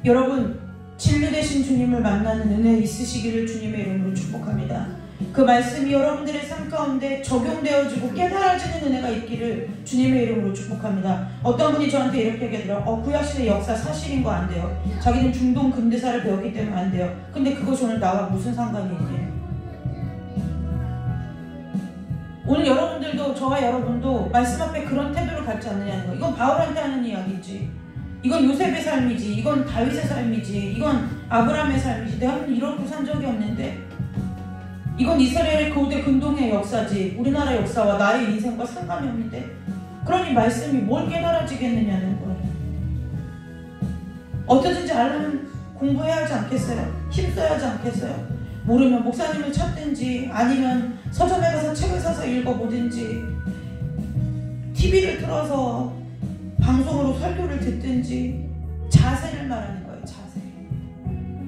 여러분 진리 되신 주님을 만나는 은혜 있으시기를 주님의 이름으로 축복합니다. 그 말씀이 여러분들의 삶 가운데 적용되어지고 깨달아지는 은혜가 있기를 주님의 이름으로 축복합니다. 어떤 분이 저한테 이렇게 얘기하더라고요. 구약시대 역사 사실인 거 안 돼요. 자기는 중동 근대사를 배웠기 때문에 안 돼요. 근데 그것이 오늘 나와 무슨 상관이 있냐. 오늘 여러분들도 저와 여러분도 말씀 앞에 그런 태도를 갖지 않느냐는 거. 이건 바울한테 하는 이야기지. 이건 요셉의 삶이지. 이건 다윗의 삶이지. 이건 아브라함의 삶이지. 내가 이렇게 산 적이 없는데 이건 이스라엘의 고대 근동의 역사지. 우리나라 역사와 나의 인생과 상관이 없는데 그러니 말씀이 뭘 깨달아지겠느냐는 거예요. 어떻게든지 알면 공부해야 하지 않겠어요? 힘써야 하지 않겠어요? 모르면 목사님을 찾든지 아니면 서점에 가서 책을 사서 읽어보든지 TV를 틀어서 방송으로 설교를 듣든지 자세를 말하는 거예요. 자세.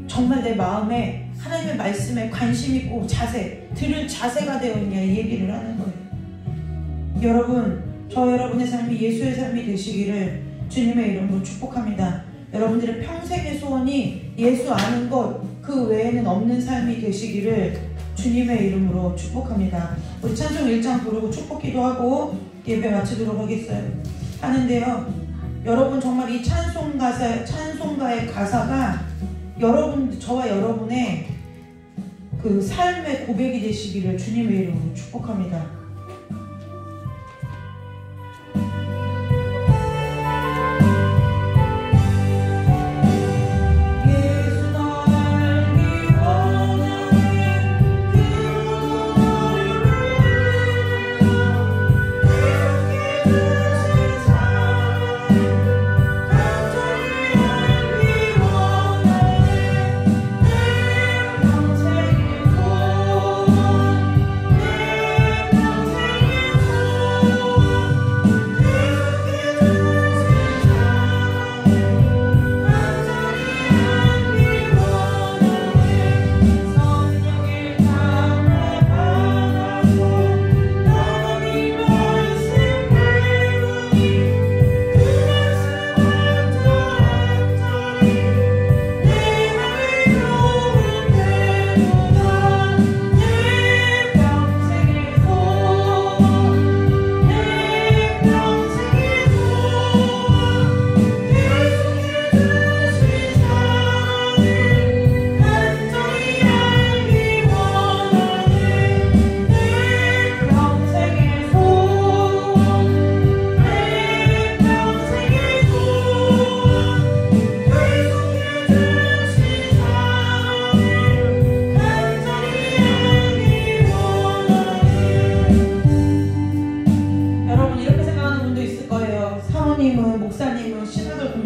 정말 내 마음에 하나님의 말씀에 관심 있고 자세, 들을 자세가 되어 있냐 이 얘기를 하는 거예요. 여러분, 저 여러분의 삶이 예수의 삶이 되시기를 주님의 이름으로 축복합니다. 여러분들의 평생의 소원이 예수 아는 것 그 외에는 없는 삶이 되시기를 주님의 이름으로 축복합니다. 우리 찬송 1장 부르고 축복기도 하고 예배 마치도록 하는데요. 여러분 정말 이 찬송가의 가사가 저와 여러분의 그 삶의 고백이 되시기를 주님의 이름으로 축복합니다.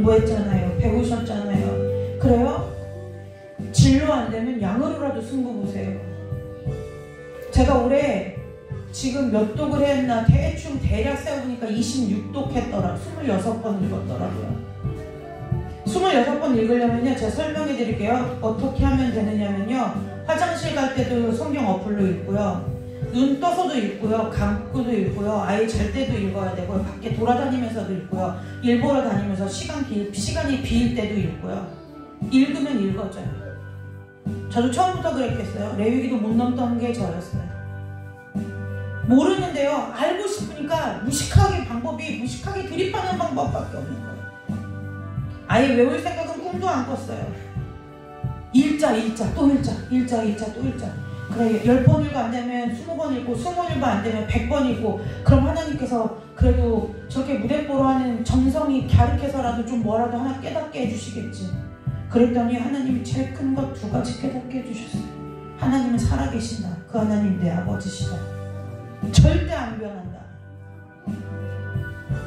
공부했잖아요. 배우셨잖아요. 그래요? 진로 안 되면 양으로라도 승부 보세요. 제가 올해 지금 몇 독을 했나 대충 대략 세워보니까 26독 했더라. 26번 읽었더라고요. 26번 읽으려면요, 제가 설명해 드릴게요. 어떻게 하면 되느냐면요, 화장실 갈 때도 성경 어플로 읽고요, 눈 떠서도 읽고요, 감고도 읽고요, 아이 잘 때도 읽어야 되고요, 밖에 돌아다니면서도 읽고요, 일 보러 다니면서 시간이 비일 때도 읽고요. 읽으면 읽어져요. 저도 처음부터 그랬겠어요. 레위기도 못 넘던 게 저였어요. 모르는데요, 알고 싶으니까 무식하게 드립하는 방법밖에 없는 거예요. 아예 외울 생각은 꿈도 안 꿨어요. 읽자 또 읽자. 그래 10번 읽고 안 되면 20번 읽고 20번 안 되면 100번 읽고 그럼 하나님께서 그래도 저렇게 무대뽀로 하는 정성이 갸륵해서라도 좀 뭐라도 하나 깨닫게 해주시겠지. 그랬더니 하나님이 제일 큰 것 2가지 깨닫게 해주셨어요. 하나님은 살아계신다. 그 하나님 내 아버지시다. 절대 안 변한다.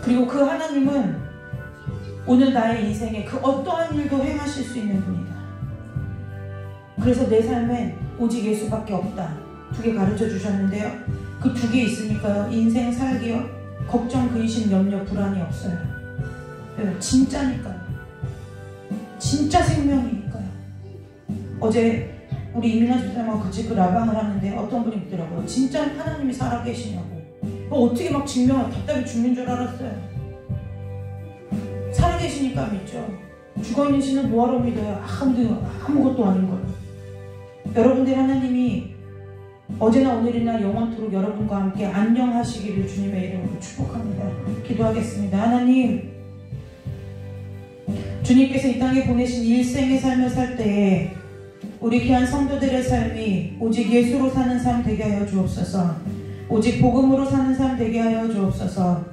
그리고 그 하나님은 오늘 나의 인생에 그 어떠한 일도 행하실 수 있는 분이다. 그래서 내 삶엔 오직 예수밖에 없다. 2개 가르쳐 주셨는데요. 그 2개 있으니까요. 인생 살기요. 걱정, 근심, 염려, 불안이 없어요. 진짜니까요. 진짜 생명이니까요. 어제 우리 이민아 집사람하고 같이 그 라방을 하는데 어떤 분이 묻더라고요. 진짜 하나님이 살아계시냐고. 어떻게 막 증명을 답답해 죽는 줄 알았어요. 살아계시니까 믿죠. 죽어있는 신은 뭐하러 믿어요? 아무것도 아닌 걸. 여러분들 하나님이 어제나 오늘이나 영원토록 여러분과 함께 안녕하시기를 주님의 이름으로 축복합니다. 기도하겠습니다. 하나님, 주님께서 이 땅에 보내신 일생의 삶을 살 때에 우리 귀한 성도들의 삶이 오직 예수로 사는 삶 되게 하여 주옵소서. 오직 복음으로 사는 삶 되게 하여 주옵소서.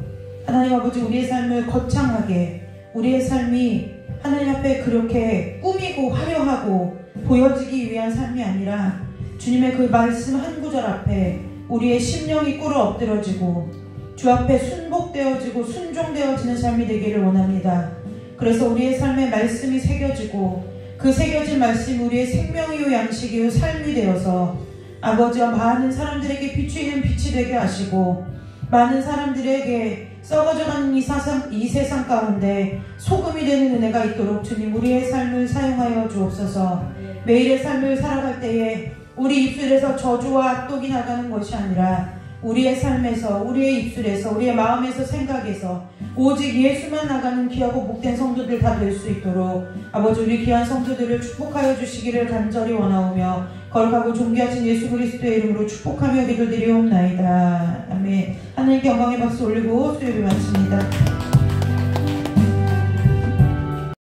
하나님 아버지, 우리의 삶을 거창하게, 우리의 삶이 하나님 앞에 그렇게 꾸미고 화려하고 보여지기 위한 삶이 아니라 주님의 그 말씀 한 구절 앞에 우리의 심령이 꿇어 엎드려지고 주 앞에 순복되어지고 순종되어지는 삶이 되기를 원합니다. 그래서 우리의 삶에 말씀이 새겨지고 그 새겨진 말씀이 우리의 생명이요 양식이요 삶이 되어서 아버지와 많은 사람들에게 비추이는 빛이 되게 하시고 많은 사람들에게 썩어져가는 이 세상 가운데 소금이 되는 은혜가 있도록 주님 우리의 삶을 사용하여 주옵소서. 매일의 삶을 살아갈 때에 우리 입술에서 저주와 악독이 나가는 것이 아니라 우리의 삶에서, 우리의 입술에서, 우리의 마음에서, 생각에서 오직 예수만 나가는 귀하고 복된 성도들 다 될 수 있도록 아버지 우리 귀한 성도들을 축복하여 주시기를 간절히 원하오며 거룩하고 존귀하신 예수 그리스도의 이름으로 축복하며 기도드리옵나이다. 아멘. 하나님께 영광의 박수 올리고 수요를 마칩니다.